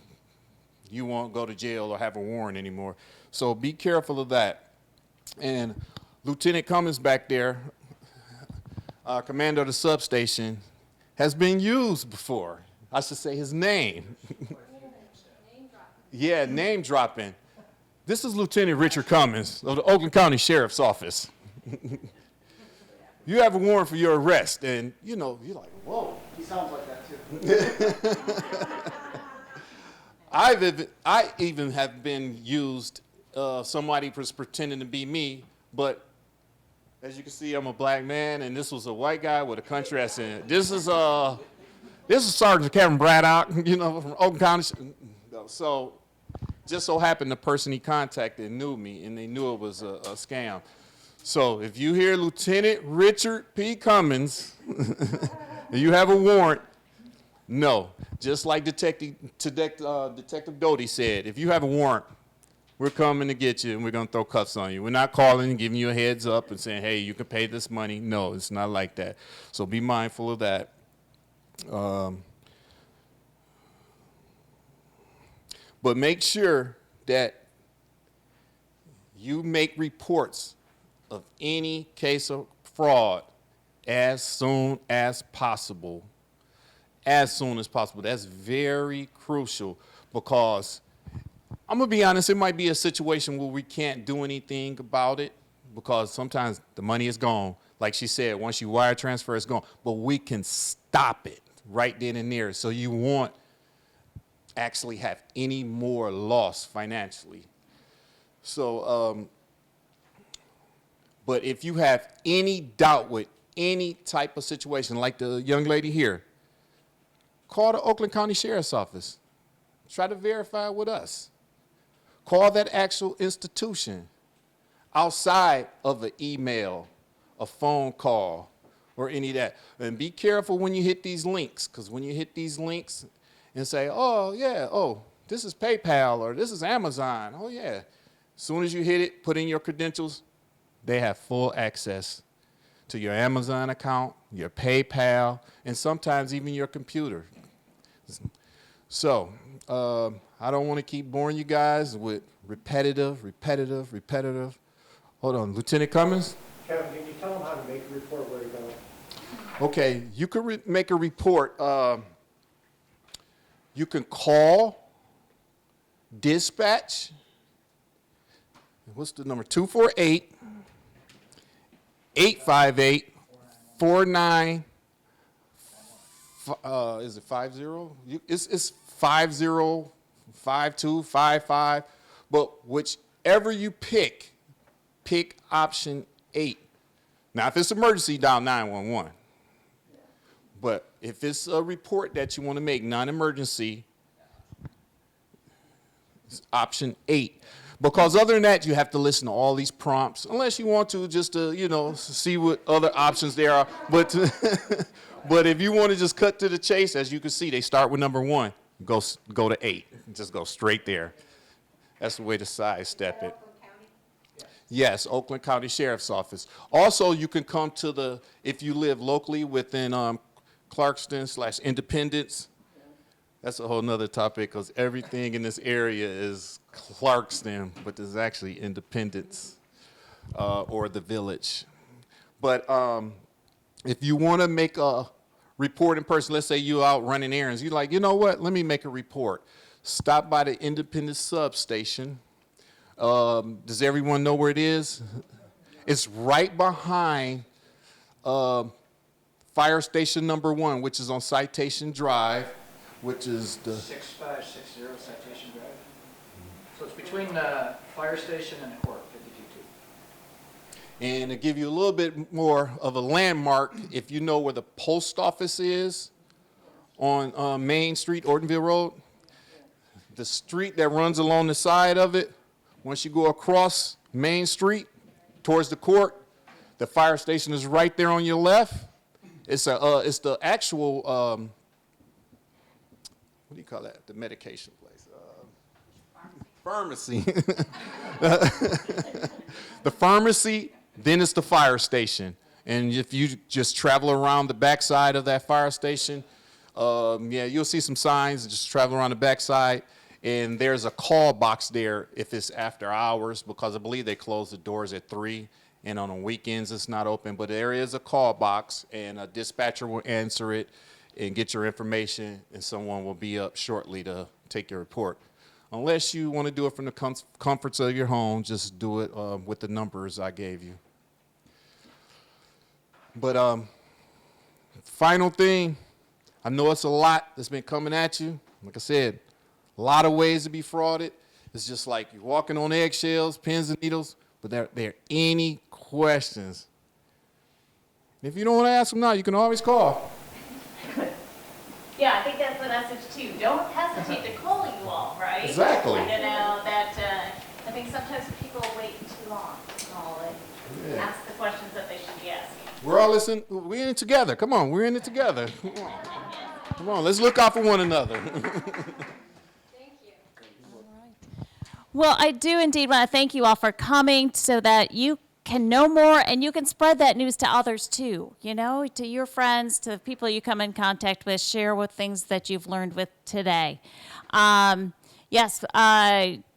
you won't go to jail or have a warrant anymore. So be careful of that. And Lieutenant Cummins back there, commander of the substation, has been used before. I should say his name. Yeah, name dropping. This is Lieutenant Richard Cummins of the Oakland County Sheriff's Office. You have a warrant for your arrest, and you know, you're like, whoa. He sounds like that too. I even have been used, somebody was pretending to be me, but as you can see, I'm a black man, and this was a white guy with a country accent. This is Sergeant Kevin Braddock, you know, from Oakland County. So, just so happened the person he contacted knew me, and they knew it was a scam. So, if you hear Lieutenant Richard P. Cummins, and you have a warrant, no. Just like Detective Doty said, if you have a warrant, we're coming to get you, and we're going to throw cuffs on you. We're not calling and giving you a heads up and saying, hey, you can pay this money. No, it's not like that. So be mindful of that. But make sure that you make reports of any case of fraud as soon as possible. As soon as possible. That's very crucial, because I'm gonna be honest, it might be a situation where we can't do anything about it because sometimes the money is gone. Like she said, once you wire transfer, it's gone. But we can stop it right then and there. So you won't actually have any more loss financially. So, but if you have any doubt with any type of situation, like the young lady here, call the Oakland County Sheriff's Office. Try to verify with us. Call that actual institution outside of an email, a phone call, or any of that. And be careful when you hit these links, because when you hit these links and say, oh, yeah, oh, this is PayPal or this is Amazon, oh, yeah. As soon as you hit it, put in your credentials, they have full access to your Amazon account, your PayPal, and sometimes even your computer. So, I don't want to keep boring you guys with repetitive. Hold on, Lieutenant Cummins? Kevin, can you tell them how to make a report where to go? Okay, you can make a report. You can call dispatch. What's the number? 248-858-49. Is it 50? It's 505255. But whichever you pick option 8. Now, if it's emergency, dial 911. But if it's a report that you want to make non-emergency, it's option 8. Because other than that, you have to listen to all these prompts, unless you want to just to, see what other options there are. But, but if you want to just cut to the chase, as you can see, they start with number 1. Go to 8. Just go straight there. That's the way to sidestep it. Yes, Oakland County Sheriff's Office. Also, you can come to if you live locally within Clarkston/Independence. That's a whole nother topic because everything in this area is Clarkston, but there's actually Independence or the Village. But if you want to make a report in person, let's say you're out running errands, you're like, you know what, let me make a report. Stop by the Independence substation. Does everyone know where it is? It's right behind fire station number 1, which is on Citation Drive, which is the 6560 Citation Drive. So it's between the fire station and the court, 52. And to give you a little bit more of a landmark, if you know where the post office is on Main Street, Ortonville Road, the street that runs along the side of it, once you go across Main Street towards the court, the fire station is right there on your left. It's the actual, what do you call that? The medication place. Pharmacy. The pharmacy, then it's the fire station. And if you just travel around the backside of that fire station, you'll see some signs. Just travel around the backside. And there's a call box there if it's after hours, because I believe they close the doors at 3, and on the weekends it's not open. But there is a call box, and a dispatcher will answer it and get your information, and someone will be up shortly to take your report. Unless you want to do it from the comforts of your home, just do it with the numbers I gave you. But final thing, I know it's a lot that's been coming at you. Like I said, a lot of ways to be frauded. It's just like you're walking on eggshells, pins and needles, but there are any questions. If you don't want to ask them now, you can always call. Yeah, I think that's the message too. Don't hesitate to call you all, right? Exactly. I think sometimes people wait too long to call and ask the questions that they should be asking. We're all listening. We're in it together. Come on, we're in it together. Come on, let's look out for one another. Well, I do indeed want to thank you all for coming so that you can know more and you can spread that news to others too, to your friends, to the people you come in contact with, share with things that you've learned with today. Yes,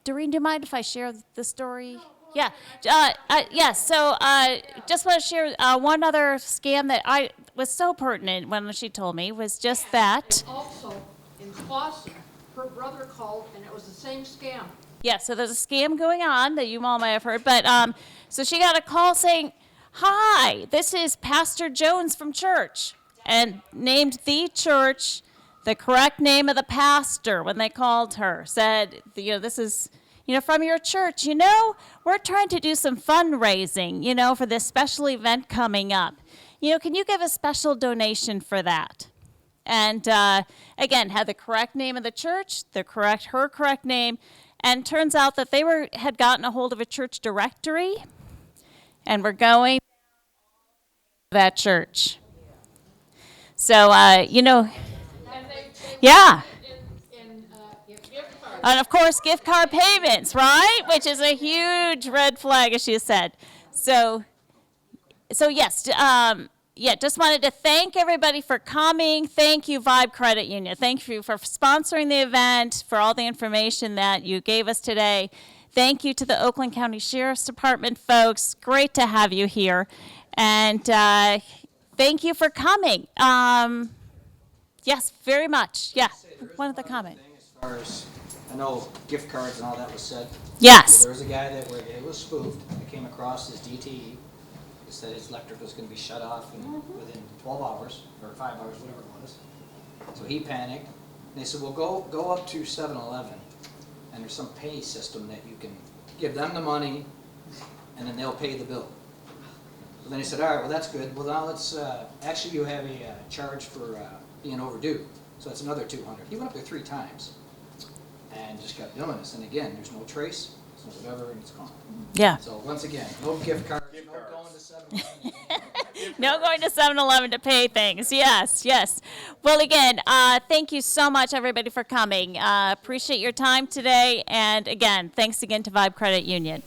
Doreen, do you mind if I share the story? Yeah. Yes, so just want to share one other scam that was so pertinent when she told me was just that. Also, in Clawson, her brother called and it was the same scam. Yeah, so there's a scam going on that you all may have heard, but so she got a call saying, "Hi, this is Pastor Jones from church," and named the church, the correct name of the pastor when they called her. Said, "This is, from your church. We're trying to do some fundraising, for this special event coming up. Can you give a special donation for that?" And again, had the correct name of the church, her correct name. And turns out that they had gotten a hold of a church directory and were going to that church. So, yeah. And of course, gift card payments, right? Which is a huge red flag, as she said. So yes, just wanted to thank everybody for coming. Thank you, Vibe Credit Union. Thank you for sponsoring the event, for all the information that you gave us today. Thank you to the Oakland County Sheriff's Department folks. Great to have you here. And thank you for coming. Yes, very much. Yeah, one other comment. As far as, I know gift cards and all that was said. Yes. There was a guy that it was spoofed. I came across his DTE. He said his electric was going to be shut off within 12 hours, or 5 hours, whatever it was. So he panicked. And they said, well, go up to 7-Eleven, and there's some pay system that you can give them the money, and then they'll pay the bill. So then he said, all right, well, that's good. Well, now let's, actually you have a charge for being overdue. So that's another $200. He went up there 3 times and just kept doing this. And again, there's no trace, so whatever, and it's gone. Yeah. So once again, no gift cards, no going to 7-Eleven. No going to 7-Eleven to pay things. Yes, yes. Well, again, thank you so much, everybody, for coming. Appreciate your time today. And again, thanks again to Vibe Credit Union.